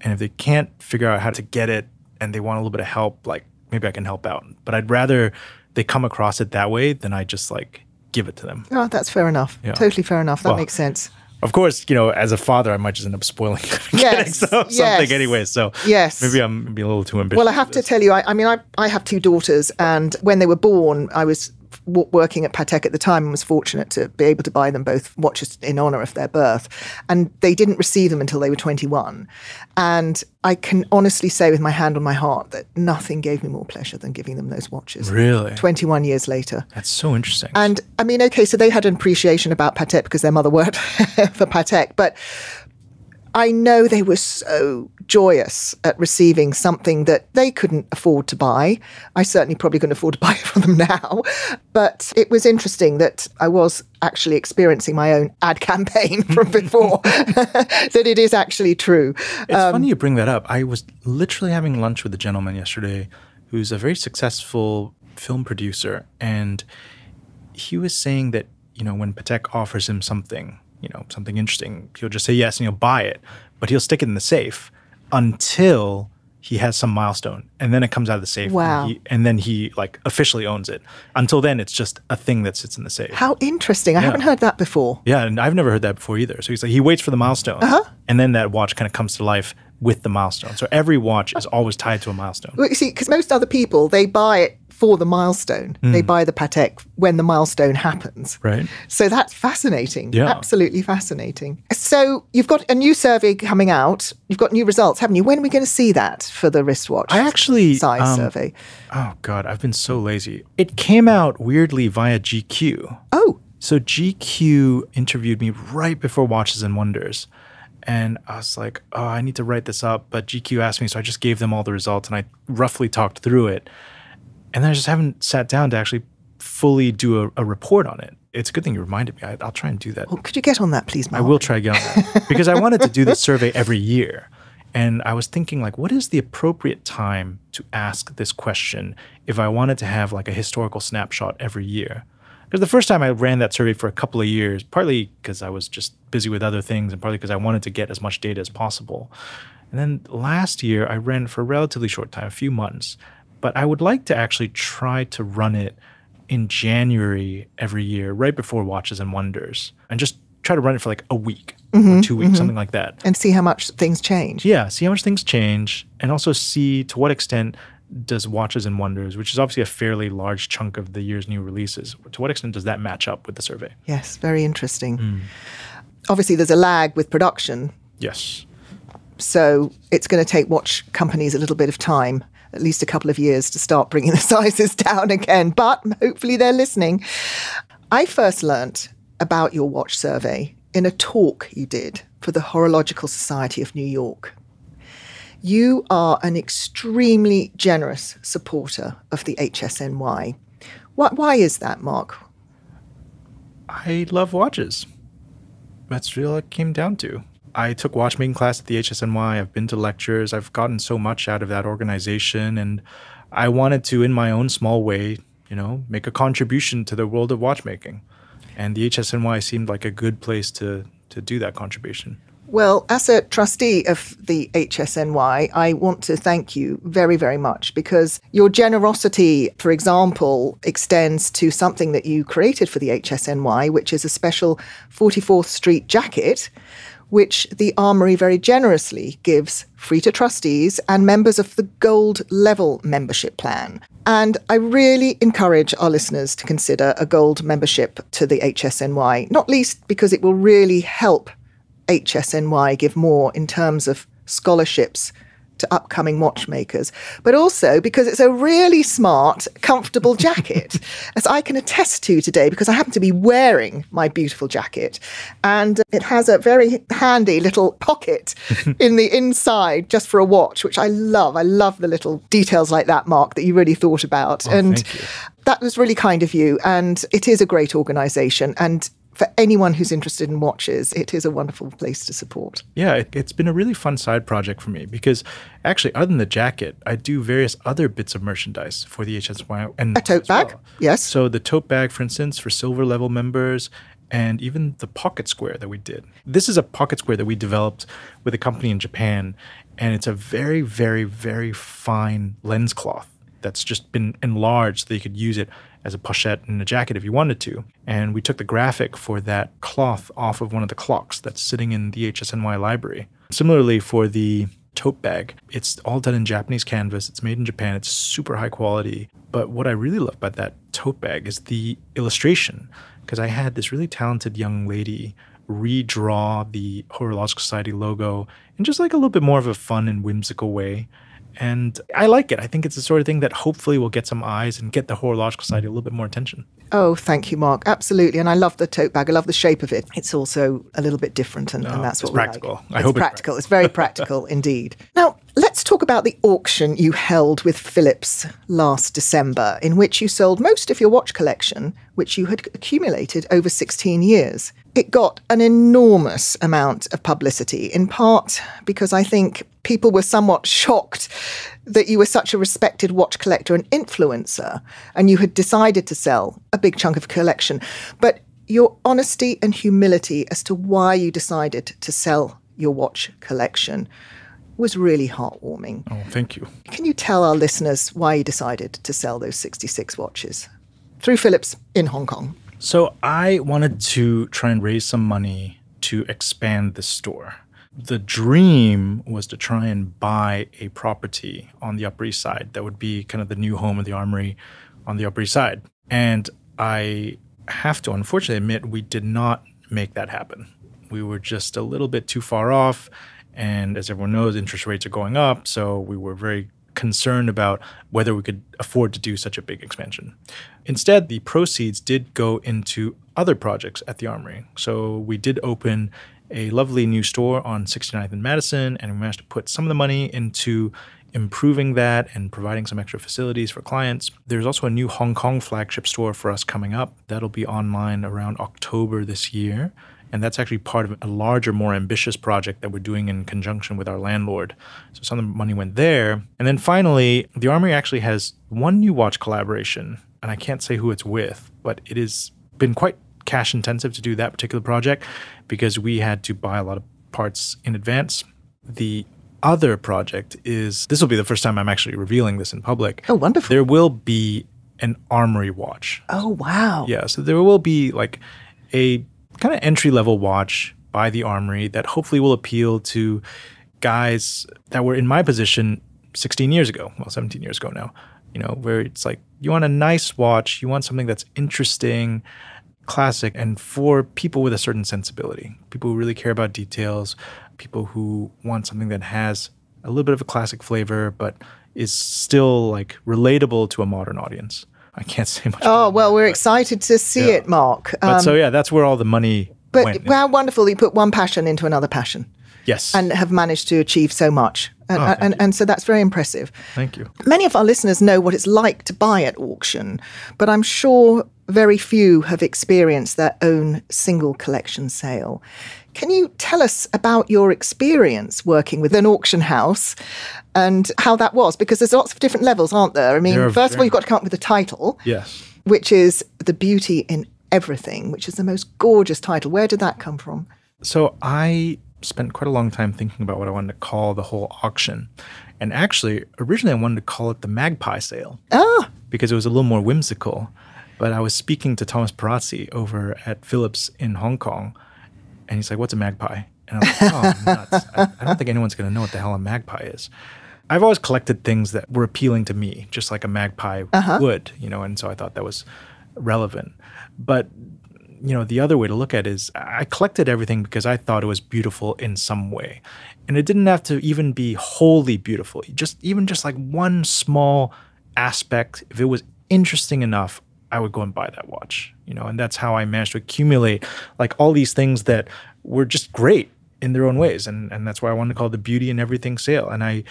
And if they can't figure out how to get it and they want a little bit of help, like maybe I can help out. But I'd rather they come across it that way than I just like give it to them. Oh, that's fair enough. Yeah. Totally fair enough. That makes sense. Of course, as a father, I might just end up spoiling something anyway. So maybe I'm being a little too ambitious. Well, I have to tell you, I have 2 daughters, and when they were born, I was working at Patek at the time and was fortunate to be able to buy them both watches in honour of their birth. And they didn't receive them until they were 21. And I can honestly say with my hand on my heart that nothing gave me more pleasure than giving them those watches. Really? 21 years later. That's so interesting. And I mean, okay, so they had an appreciation about Patek because their mother worked for Patek, but I know they were so joyous at receiving something that they couldn't afford to buy. I certainly probably couldn't afford to buy it for them now. But it was interesting that I was actually experiencing my own ad campaign from before, that it is actually true. It's funny you bring that up. I was literally having lunch with a gentleman yesterday who's a very successful film producer. And he was saying that, when Patek offers him something, something interesting, he'll just say yes and he'll buy it, but he'll stick it in the safe until he has some milestone. And then it comes out of the safe. Wow. And then he like officially owns it. Until then, it's just a thing that sits in the safe. How interesting. I haven't heard that before. Yeah, and I've never heard that before either. So he's like, he waits for the milestone. And then that watch kind of comes to life with the milestone. So every watch is always tied to a milestone. Well, you see, because most other people, they buy it for the milestone. They buy the Patek when the milestone happens. Right. So that's fascinating. Yeah. Absolutely fascinating. So you've got a new survey coming out. You've got new results, haven't you? When are we going to see that for the wristwatch size survey? Oh, God, I've been so lazy. It came out weirdly via GQ. Oh. So GQ interviewed me right before Watches and Wonders. And I was like, oh, I need to write this up. But GQ asked me, so I just gave them all the results and I roughly talked through it. And then I just haven't sat down to actually fully do a report on it. It's a good thing you reminded me. I'll try and do that. Well, could you get on that, please, Mark? I will try to get on that. Because I wanted to do this survey every year. And I was thinking, like, what is the appropriate time to ask this question if I wanted to have, like, a historical snapshot every year? Because the first time I ran that survey for a couple of years, partly because I was just busy with other things and partly because I wanted to get as much data as possible. And then last year, I ran for a relatively short time, a few months. But I would like to actually try to run it in January every year, right before Watches and Wonders, and just try to run it for like a week or 2 weeks, something like that. And see how much things change. Yeah, see how much things change, and also see to what extent does Watches and Wonders, which is obviously a fairly large chunk of the year's new releases, to what extent does that match up with the survey? Yes, very interesting. Obviously, there's a lag with production. Yes. So it's going to take watch companies a little bit of time, at least a couple of years, to start bringing the sizes down again. But hopefully they're listening. I first learnt about your watch survey in a talk you did for the Horological Society of New York. You are an extremely generous supporter of the HSNY. Why is that, Mark? I love watches. That's really all it came down to. I took watchmaking class at the HSNY. I've been to lectures. I've gotten so much out of that organization. And I wanted to, in my own small way, make a contribution to the world of watchmaking. And the HSNY seemed like a good place to do that contribution. Well, as a trustee of the HSNY, I want to thank you very, very much because your generosity, for example, extends to something that you created for the HSNY, which is a special 44th Street jacket, which the Armoury very generously gives free to trustees and members of the gold level membership plan. And I really encourage our listeners to consider a gold membership to the HSNY, not least because it will really help HSNY give more in terms of scholarships to upcoming watchmakers, but also because it's a really smart, comfortable jacket, as I can attest to today because I happen to be wearing my beautiful jacket. And it has a very handy little pocket in the inside just for a watch, which I love. I love the little details like that, Mark, that you really thought about. And thank you. That was really kind of you. And it is a great organisation. And for anyone who's interested in watches, it is a wonderful place to support. Yeah, it's been a really fun side project for me because actually, other than the jacket, I do various other bits of merchandise for the HSNY. And a tote bag, yes. So the tote bag, for instance, for silver level members, and even the pocket square that we did. This is a pocket square that we developed with a company in Japan, and it's a very, very, very fine lens cloth that's just been enlarged so that you could use it as a pochette in a jacket if you wanted to. And we took the graphic for that cloth off of one of the clocks that's sitting in the HSNY library. Similarly, for the tote bag, it's all done in Japanese canvas. It's made in Japan. It's super high quality. But what I really love about that tote bag is the illustration, because I had this really talented young lady redraw the Horological Society logo in just like a little bit more of a fun and whimsical way. And I like it. I think it's the sort of thing that hopefully will get some eyes and get the Horological Society a little bit more attention. Oh, thank you, Mark. Absolutely. And I love the tote bag. I love the shape of it. It's also a little bit different, and that's what we practical. Like. I hope it's practical. It's very practical indeed. Now, let's talk about the auction you held with Philips last December, in which you sold most of your watch collection, which you had accumulated over 16 years. It got an enormous amount of publicity, in part because I think people were somewhat shocked that you were such a respected watch collector and influencer, and you had decided to sell a big chunk of collection. But your honesty and humility as to why you decided to sell your watch collection was really heartwarming. Oh, thank you. Can you tell our listeners why you decided to sell those 66 watches through Philips in Hong Kong? So I wanted to try and raise some money to expand the store. The dream was to try and buy a property on the Upper East Side that would be kind of the new home of the Armoury on the Upper East Side. And I have to unfortunately admit we did not make that happen. We were just a little bit too far off. And as everyone knows, interest rates are going up. So we were very concerned about whether we could afford to do such a big expansion. Instead, the proceeds did go into other projects at the Armoury. So we did open a lovely new store on 69th and Madison, and we managed to put some of the money into improving that and providing some extra facilities for clients. There's also a new Hong Kong flagship store for us coming up. That'll be online around October this year. And that's actually part of a larger, more ambitious project that we're doing in conjunction with our landlord. So some of the money went there. And then finally, the Armoury actually has one new watch collaboration, and I can't say who it's with, but it has been quite cash intensive to do that particular project because we had to buy a lot of parts in advance. The other project is, this will be the first time I'm actually revealing this in public. Oh, wonderful. There will be an Armoury watch. Oh, wow. Yeah, so there will be like a kind of entry-level watch by the Armoury that hopefully will appeal to guys that were in my position 16 years ago, well, 17 years ago now, you know, where it's like you want a nice watch, you want something that's interesting, classic, and for people with a certain sensibility, people who really care about details, people who want something that has a little bit of a classic flavor but is still like relatable to a modern audience. I can't say much. Oh, well, we're excited to see it, Mark. But so, yeah, that's where all the money went. But how wonderful you put one passion into another passion. Yes. And have managed to achieve so much. And so that's very impressive. Thank you. Many of our listeners know what it's like to buy at auction, but I'm sure very few have experienced their own single collection sale. Can you tell us about your experience working with an auction house and how that was? Because there's lots of different levels, aren't there? I mean, first of all, you've got to come up with the title. Yes. Which is The Beauty in Everything, which is the most gorgeous title. Where did that come from? So I spent quite a long time thinking about what I wanted to call the whole auction. And actually, originally I wanted to call it the Magpie Sale. Ah! Because it was a little more whimsical. But I was speaking to Thomas Perazzi over at Philips in Hong Kong, and he's like, "What's a magpie?" And I was like, "Oh, nuts. I don't think anyone's going to know what the hell a magpie is." I've always collected things that were appealing to me, just like a magpie would, you know, and so I thought that was relevant. But, you know, the other way to look at it is I collected everything because I thought it was beautiful in some way. And it didn't have to even be wholly beautiful. Just like one small aspect, if it was interesting enough, I would go and buy that watch, you know, and that's how I managed to accumulate like all these things that were just great in their own ways. And that's why I wanted to call it the Beauty in Everything sale. And I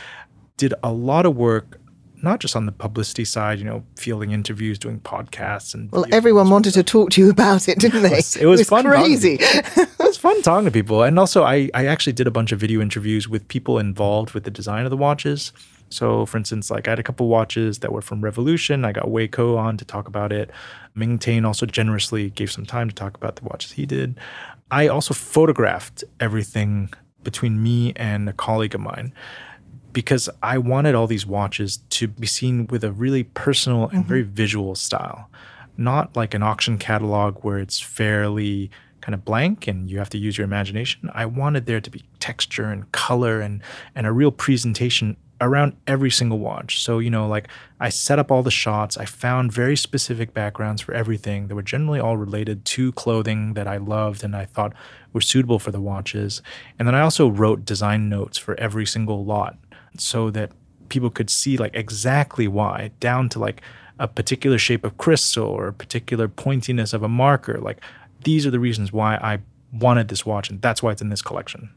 did a lot of work, not just on the publicity side, you know, fielding interviews, doing podcasts. And well, everyone wanted to talk to you about it, didn't they? It was fun. Crazy. It was fun talking to people. And also I actually did a bunch of video interviews with people involved with the design of the watches. So for instance, like I had a couple watches that were from Revolution. I got Waco on to talk about it. Ming also generously gave some time to talk about the watches he did. I also photographed everything between me and a colleague of mine because I wanted all these watches to be seen with a really personal and very visual style, not like an auction catalog where it's fairly kind of blank and you have to use your imagination. I wanted there to be texture and color and a real presentation around every single watch. So, you know, like I set up all the shots. I found very specific backgrounds for everything that were generally all related to clothing that I loved and I thought were suitable for the watches. And then I also wrote design notes for every single lot so that people could see like exactly why, down to like a particular shape of crystal or a particular pointiness of a marker. Like these are the reasons why I wanted this watch and that's why it's in this collection.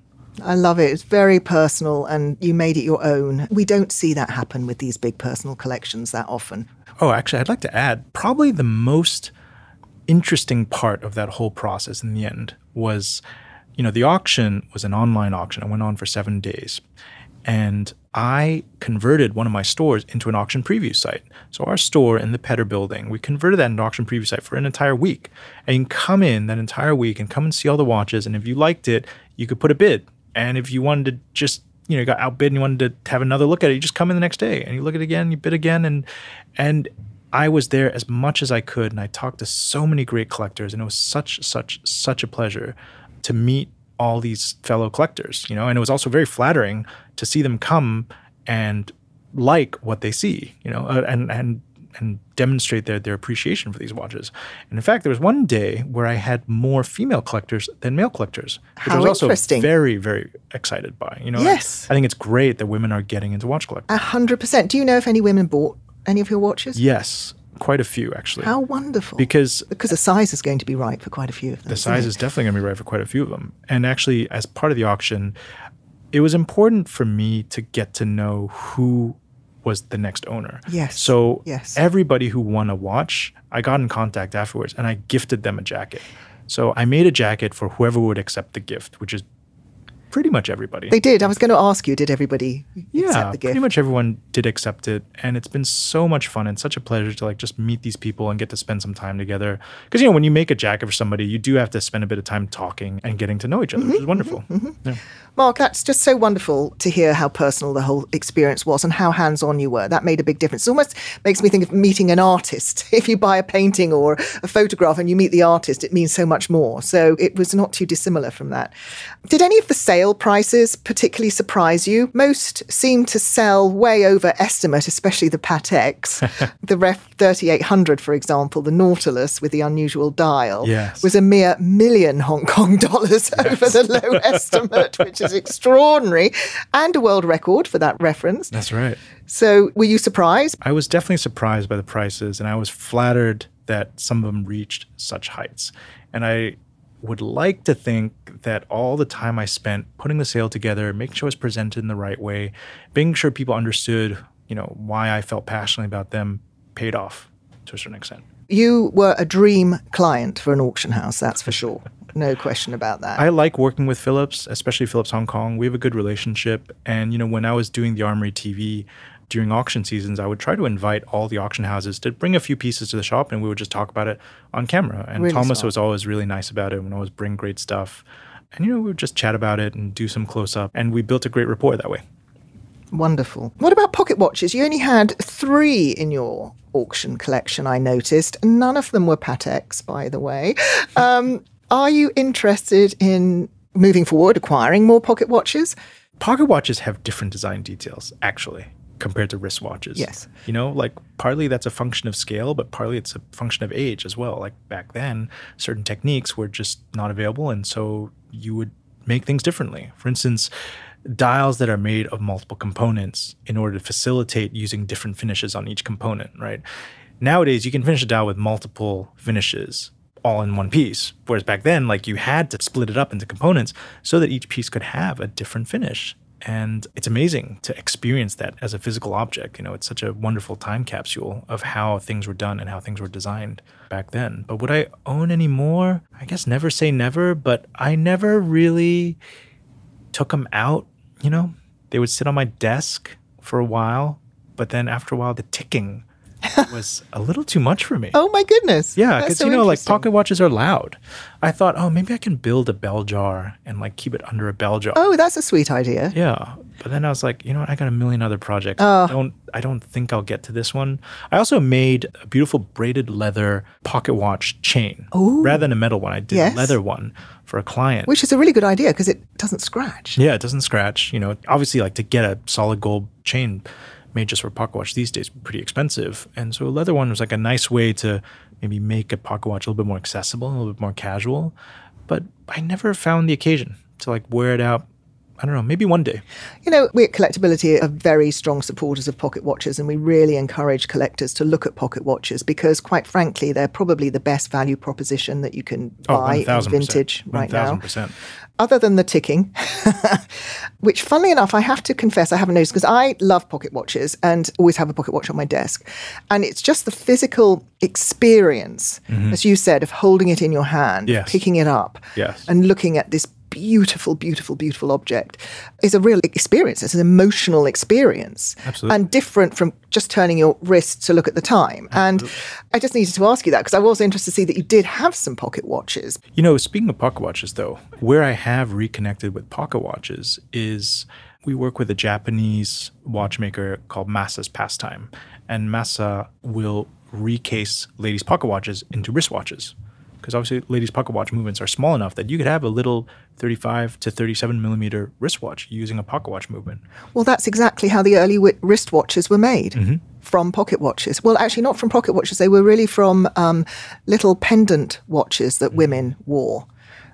I love it. It's very personal and you made it your own. We don't see that happen with these big personal collections that often. Oh, actually, I'd like to add probably the most interesting part of that whole process in the end was, you know, the auction was an online auction. It went on for 7 days. And I converted one of my stores into an auction preview site. So our store in the Petter building, we converted that into an auction preview site for an entire week. And you can come in that entire week and come and see all the watches. And if you liked it, you could put a bid. And if you wanted to just, you know, you got outbid and you wanted to have another look at it, you just come in the next day and you look at it again, you bid again. And I was there as much as I could. And I talked to so many great collectors. And it was such a pleasure to meet all these fellow collectors, you know, and it was also very flattering to see them come and like what they see, you know, and demonstrate their appreciation for these watches. And in fact, there was one day where I had more female collectors than male collectors, which I was also very, very excited by. You know, yes. I think it's great that women are getting into watch collecting. 100%. Do you know if any women bought any of your watches? Yes. Quite a few, actually. How wonderful. Because the size is going to be right for quite a few of them. The size is definitely going to be right for quite a few of them. And actually, as part of the auction, it was important for me to get to know who was the next owner. Yes. So everybody who won a watch, I got in contact afterwards and I gifted them a jacket. So I made a jacket for whoever would accept the gift, which is pretty much everybody. They did. I was going to ask you, did everybody accept the gift? Pretty much everyone did accept it. And it's been so much fun and such a pleasure to like just meet these people and get to spend some time together. Because, you know, when you make a jacket for somebody, you do have to spend a bit of time talking and getting to know each other, which is wonderful. Yeah. Mark, that's just so wonderful to hear how personal the whole experience was and how hands-on you were. That made a big difference. It almost makes me think of meeting an artist. If you buy a painting or a photograph and you meet the artist, it means so much more. So it was not too dissimilar from that. Did any of the sale prices particularly surprise you? Most seem to sell way over estimate, especially the Pateks. The Ref 3800, for example, the Nautilus with the unusual dial, was a mere $1 million Hong Kong dollars over the low estimate, which is extraordinary, and a world record for that reference. That's right. So were you surprised? I was definitely surprised by the prices, and I was flattered that some of them reached such heights. And I would like to think that all the time I spent putting the sale together, making sure it was presented in the right way, making sure people understood, you know, why I felt passionately about them, paid off to a certain extent. You were a dream client for an auction house, that's for sure. No question about that. I like working with Philips, especially Philips Hong Kong. We have a good relationship. And, you know, when I was doing the Armoury TV during auction seasons, I would try to invite all the auction houses to bring a few pieces to the shop and we would just talk about it on camera. And really Thomas was always really nice about it and would always bring great stuff. And, you know, we would just chat about it and do some close-up. And we built a great rapport that way. Wonderful. What about pocket watches? You only had 3 in your auction collection, I noticed. None of them were Pateks, by the way. Are you interested in moving forward, acquiring more pocket watches? Pocket watches have different design details, actually, compared to wristwatches. Yes. You know, like partly that's a function of scale, but partly it's a function of age as well. Like back then, certain techniques were just not available. And so you would make things differently. For instance, dials that are made of multiple components in order to facilitate using different finishes on each component, right? Nowadays, you can finish a dial with multiple finishes all in one piece. Whereas back then, like you had to split it up into components so that each piece could have a different finish. And it's amazing to experience that as a physical object. You know, it's such a wonderful time capsule of how things were done and how things were designed back then. But would I own any more? I guess never say never, but I never really took them out, you know? They would sit on my desk for a while, but then after a while, the ticking was a little too much for me. Oh my goodness. Yeah, That's because, so like interesting. pocket watches are loud. I thought, oh, maybe I can build a bell jar and like keep it under a bell jar. Oh, that's a sweet idea. Yeah. But then I was like, you know what? I got a million other projects. Oh. I don't think I'll get to this one. I also made a beautiful braided leather pocket watch chain. Ooh. Rather than a metal one. I did Yes. a leather one for a client. Which is a really good idea because it doesn't scratch. Yeah, it doesn't scratch. You know, obviously, like to get a solid gold chain made just for a pocket watch these days pretty expensive. And so a leather one was like a nice way to maybe make a pocket watch a little bit more accessible, a little bit more casual. But I never found the occasion to like wear it out. I don't know, maybe one day. You know, we at Collectability are very strong supporters of pocket watches, and we really encourage collectors to look at pocket watches because, quite frankly, they're probably the best value proposition that you can buy in 1,000%. vintage right now. 1,000%. Other than the ticking, which, funnily enough, I have to confess I haven't noticed because I love pocket watches and always have a pocket watch on my desk. And it's just the physical experience, as you said, of holding it in your hand, Yes. picking it up, Yes. and looking at this beautiful, beautiful, beautiful object is a real experience. It's an emotional experience. Absolutely. And different from just turning your wrist to look at the time. And I just needed to ask you that because I was interested to see that you did have some pocket watches. You know, speaking of pocket watches, though, where I have reconnected with pocket watches is we work with a Japanese watchmaker called Masa's Pastime. And Masa will recase ladies' pocket watches into wristwatches. Because obviously ladies' pocket watch movements are small enough that you could have a little 35 to 37 millimeter wristwatch using a pocket watch movement. Well, that's exactly how the early wristwatches were made, from pocket watches. Well, actually, not from pocket watches. They were really from little pendant watches that women wore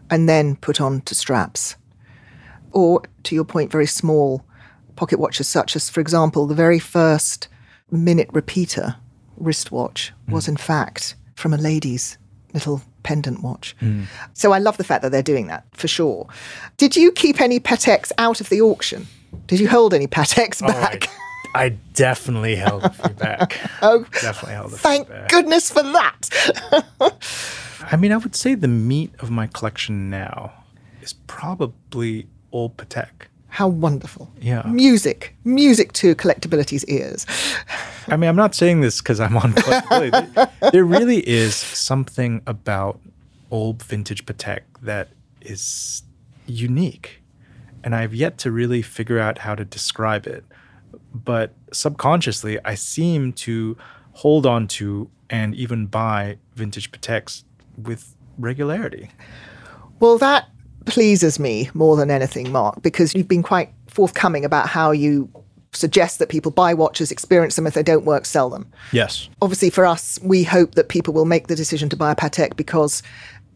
and then put on to straps. Or, to your point, very small pocket watches, such as, for example, the very first minute repeater wristwatch was, in fact, from a lady's little pendant watch. So I love the fact that they're doing that, for sure. Did you keep any Pateks out of the auction? Did you hold any Pateks back? I definitely held a few back. Oh, Definitely held a few thank back. goodness for that. I mean, I would say the meat of my collection now is probably old Patek. How wonderful. Yeah. Music to Collectability's ears. I mean, I'm not saying this because I'm on Collectability. There really is something about old vintage Patek that is unique. And I've yet to really figure out how to describe it. But subconsciously, I seem to hold on to and even buy vintage Pateks with regularity. Well, that pleases me more than anything, Mark, because you've been quite forthcoming about how you suggest that people buy watches, experience them. If they don't work, sell them. Yes. Obviously, for us, we hope that people will make the decision to buy a Patek because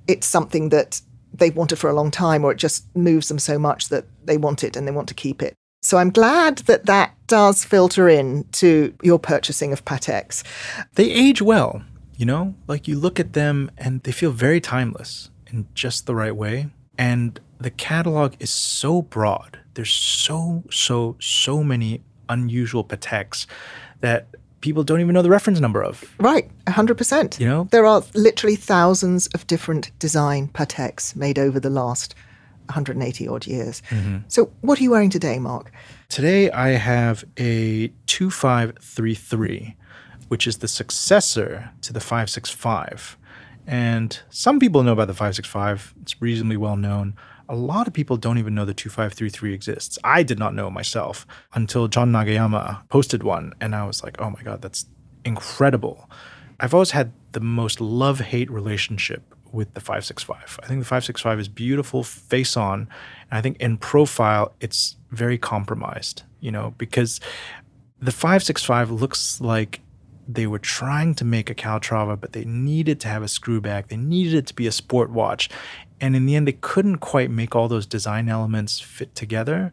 it's something that they've wanted for a long time, or it just moves them so much that they want it and they want to keep it. So I'm glad that that does filter in to your purchasing of Pateks. They age well, you know? Like you look at them and they feel very timeless in just the right way. And the catalog is so broad. There's so many unusual Pateks that people don't even know the reference number of. Right, 100%. You know? There are literally thousands of different design Pateks made over the last 180 odd years. So what are you wearing today, Mark? Today I have a 2533, which is the successor to the 565. And some people know about the 565. It's reasonably well known. A lot of people don't even know the 2533 exists. I did not know myself until John Nagayama posted one. And I was like, oh my God, that's incredible. I've always had the most love-hate relationship with the 565. I think the 565 is beautiful face on. And I think in profile, it's very compromised, you know, because the 565 looks like they were trying to make a Calatrava, but they needed to have a screw back. They needed it to be a sport watch. And in the end, they couldn't quite make all those design elements fit together.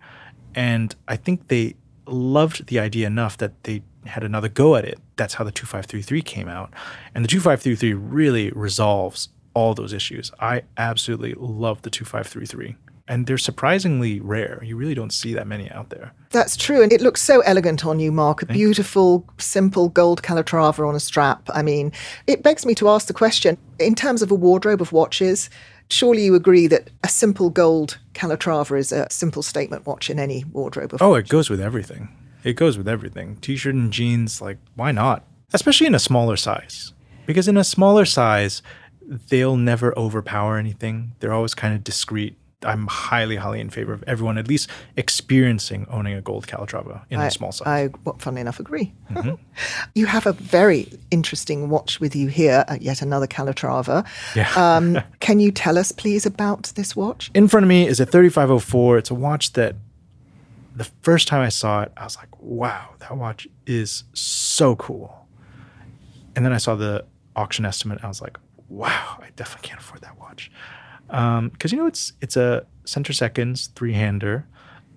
And I think they loved the idea enough that they had another go at it. That's how the 2533 came out. And the 2533 really resolves all those issues. I absolutely love the 2533. And they're surprisingly rare. You really don't see that many out there. That's true. And it looks so elegant on you, Mark. A beautiful, simple gold Calatrava on a strap. I mean, it begs me to ask the question, in terms of a wardrobe of watches, surely you agree that a simple gold Calatrava is a simple statement watch in any wardrobe of Oh, it goes with everything. It goes with everything. T-shirt and jeans, like, why not? Especially in a smaller size. Because in a smaller size, they'll never overpower anything. They're always kind of discreet. I'm highly, highly in favor of everyone at least experiencing owning a gold Calatrava in a small size. Funnily enough, agree. Mm-hmm. You have a very interesting watch with you here, yet another Calatrava. Yeah. Can you tell us, please, about this watch? In front of me is a 3504. It's a watch that the first time I saw it, I was like, wow, that watch is so cool. And then I saw the auction estimate. I was like, wow, I definitely can't afford that watch. Because, it's a center seconds 3-hander.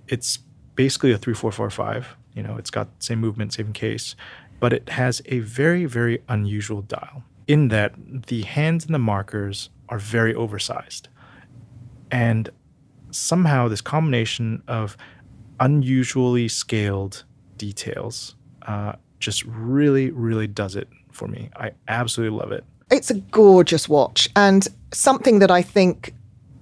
It's basically a 3445. It's got same movement, same case, but it has a very, very unusual dial in that the hands and the markers are very oversized. And somehow this combination of unusually scaled details just really, really does it for me. I absolutely love it. It's a gorgeous watch, and something that I think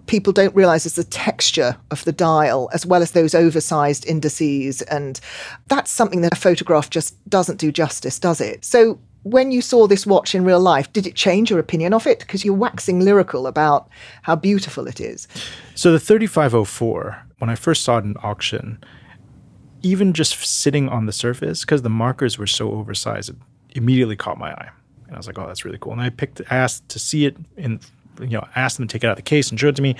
people don't realize is the texture of the dial, as well as those oversized indices. And that's something that a photograph just doesn't do justice, does it? So when you saw this watch in real life, did it change your opinion of it? Because you're waxing lyrical about how beautiful it is. So the 3504, when I first saw it in auction, even just sitting on the surface, because the markers were so oversized, it immediately caught my eye. And I was like, oh, that's really cool. And I asked to see it asked them to take it out of the case and show it to me.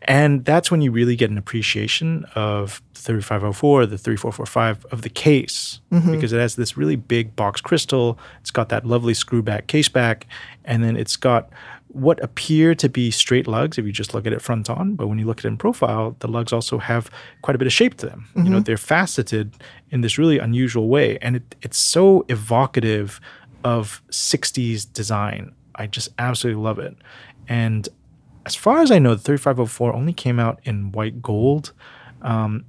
And that's when you really get an appreciation of the 3504, the 3445 of the case, because it has this really big box crystal. It's got that lovely screw back case back. And then it's got what appear to be straight lugs if you just look at it front on. But when you look at it in profile, the lugs also have quite a bit of shape to them. They're faceted in this really unusual way. And it's so evocative of 60s design. I just absolutely love it. And as far as I know, the 3504 only came out in white gold. And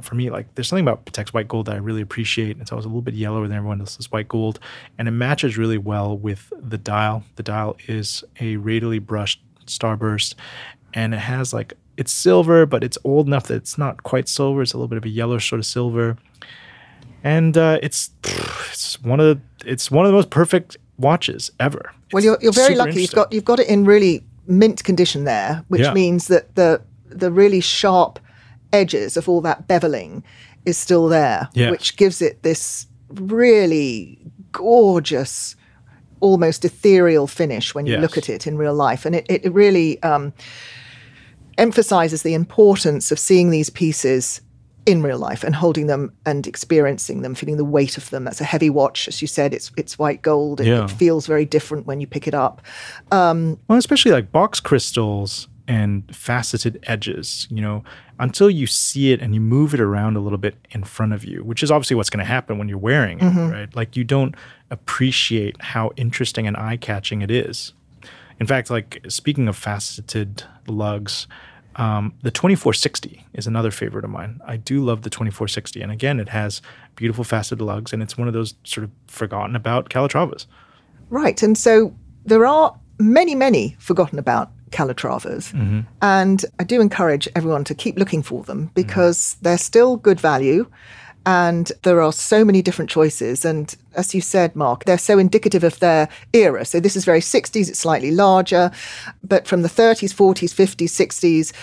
for me, like, there's something about Patek's white gold that I really appreciate. And so it's a little bit yellower than everyone else's white gold. And it matches really well with the dial. The dial is a radially brushed starburst. And it has it's silver, but it's old enough that it's not quite silver. It's a little bit of a yellowish sort of silver. And it's one of the most perfect watches ever. Well, you're very lucky. You've got it in really mint condition there, which means that the really sharp edges of all that beveling is still there, which gives it this really gorgeous, almost ethereal finish when you look at it in real life. And it really emphasizes the importance of seeing these pieces in real life and holding them and experiencing them, feeling the weight of them. That's a heavy watch. As you said, it's white gold. It feels very different when you pick it up. Well, especially like box crystals and faceted edges, until you see it and you move it around a little bit in front of you, which is obviously what's going to happen when you're wearing it, right? Like, you don't appreciate how interesting and eye-catching it is. In fact, speaking of faceted lugs, the 2460 is another favorite of mine. I do love the 2460. And again, it has beautiful faceted lugs, and it's one of those sort of forgotten about Calatravas. Right. And so there are many, many forgotten about Calatravas. And I do encourage everyone to keep looking for them, because they're still good value. And there are so many different choices. And as you said, Mark, they're so indicative of their era. So this is very 60s, it's slightly larger. But from the 30s, 40s, 50s, 60s,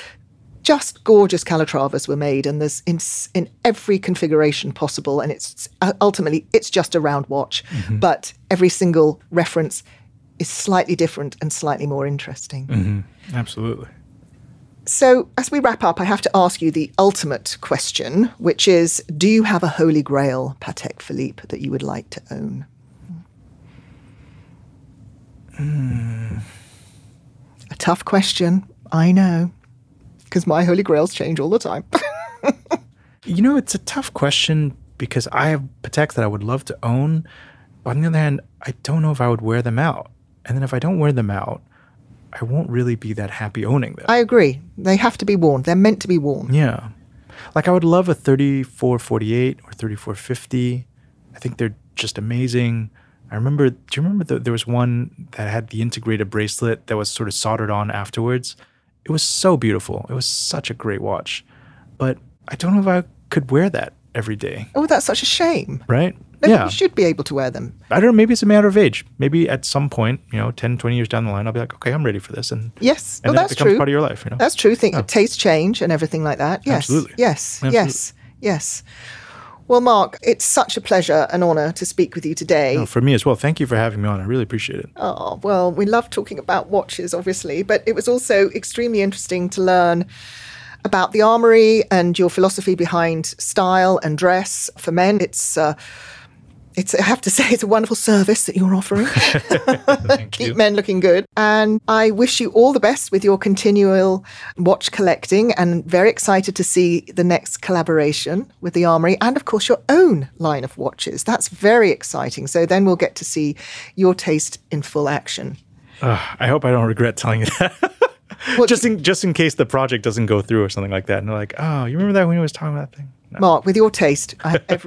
just gorgeous Calatravas were made. And there's in every configuration possible. And it's ultimately, it's just a round watch. But every single reference is slightly different and slightly more interesting. Absolutely. So as we wrap up, I have to ask you the ultimate question, which is, do you have a holy grail Patek Philippe that you would like to own? A tough question, I know, because my holy grails change all the time. It's a tough question because I have Pateks that I would love to own, but on the other hand, I don't know if I would wear them out. And then if I don't wear them out, I won't really be that happy owning them. I agree. They have to be worn. They're meant to be worn. Yeah. I would love a 3448 or 3450. I think they're just amazing. Do you remember there was one that had the integrated bracelet that was sort of soldered on afterwards? It was so beautiful. It was such a great watch. But I don't know if I could wear that every day. Oh, that's such a shame. Right? No, Yeah. you should be able to wear them. I don't know. Maybe it's a matter of age. Maybe at some point, 10, 20 years down the line, I'll be like, okay, I'm ready for this. And Yes. and Oh, then that's it becomes true. part of your life. That's true. Tastes change and everything like that. Yes. Absolutely. Yes. Absolutely. Yes. Yes. Well, Mark, it's such a pleasure and honor to speak with you today. No, for me as well. Thank you for having me on. I really appreciate it. Oh, well, we love talking about watches, obviously, but it was also extremely interesting to learn about the Armoury and your philosophy behind style and dress for men. I have to say, it's a wonderful service that you're offering. Keep men looking good. And I wish you all the best with your continual watch collecting, and very excited to see the next collaboration with the Armoury and, of course, your own line of watches. That's very exciting. So then we'll get to see your taste in full action. I hope I don't regret telling you that. Well, just in case the project doesn't go through or something like that. And they're like, oh, you remember that when he was talking about that thing? No. Mark, with your taste, I have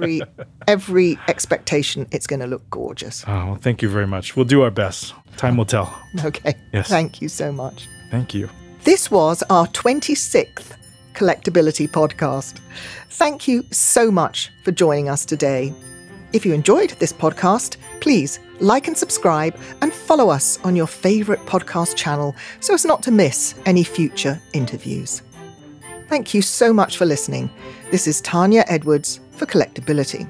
every expectation it's going to look gorgeous. Oh, well, thank you very much. We'll do our best. Time will tell. Okay. Yes. Thank you so much. Thank you. This was our 26th Collectability podcast. Thank you so much for joining us today. If you enjoyed this podcast, please like and subscribe and follow us on your favourite podcast channel so as not to miss any future interviews. Thank you so much for listening. This is Tania Edwards for Collectability.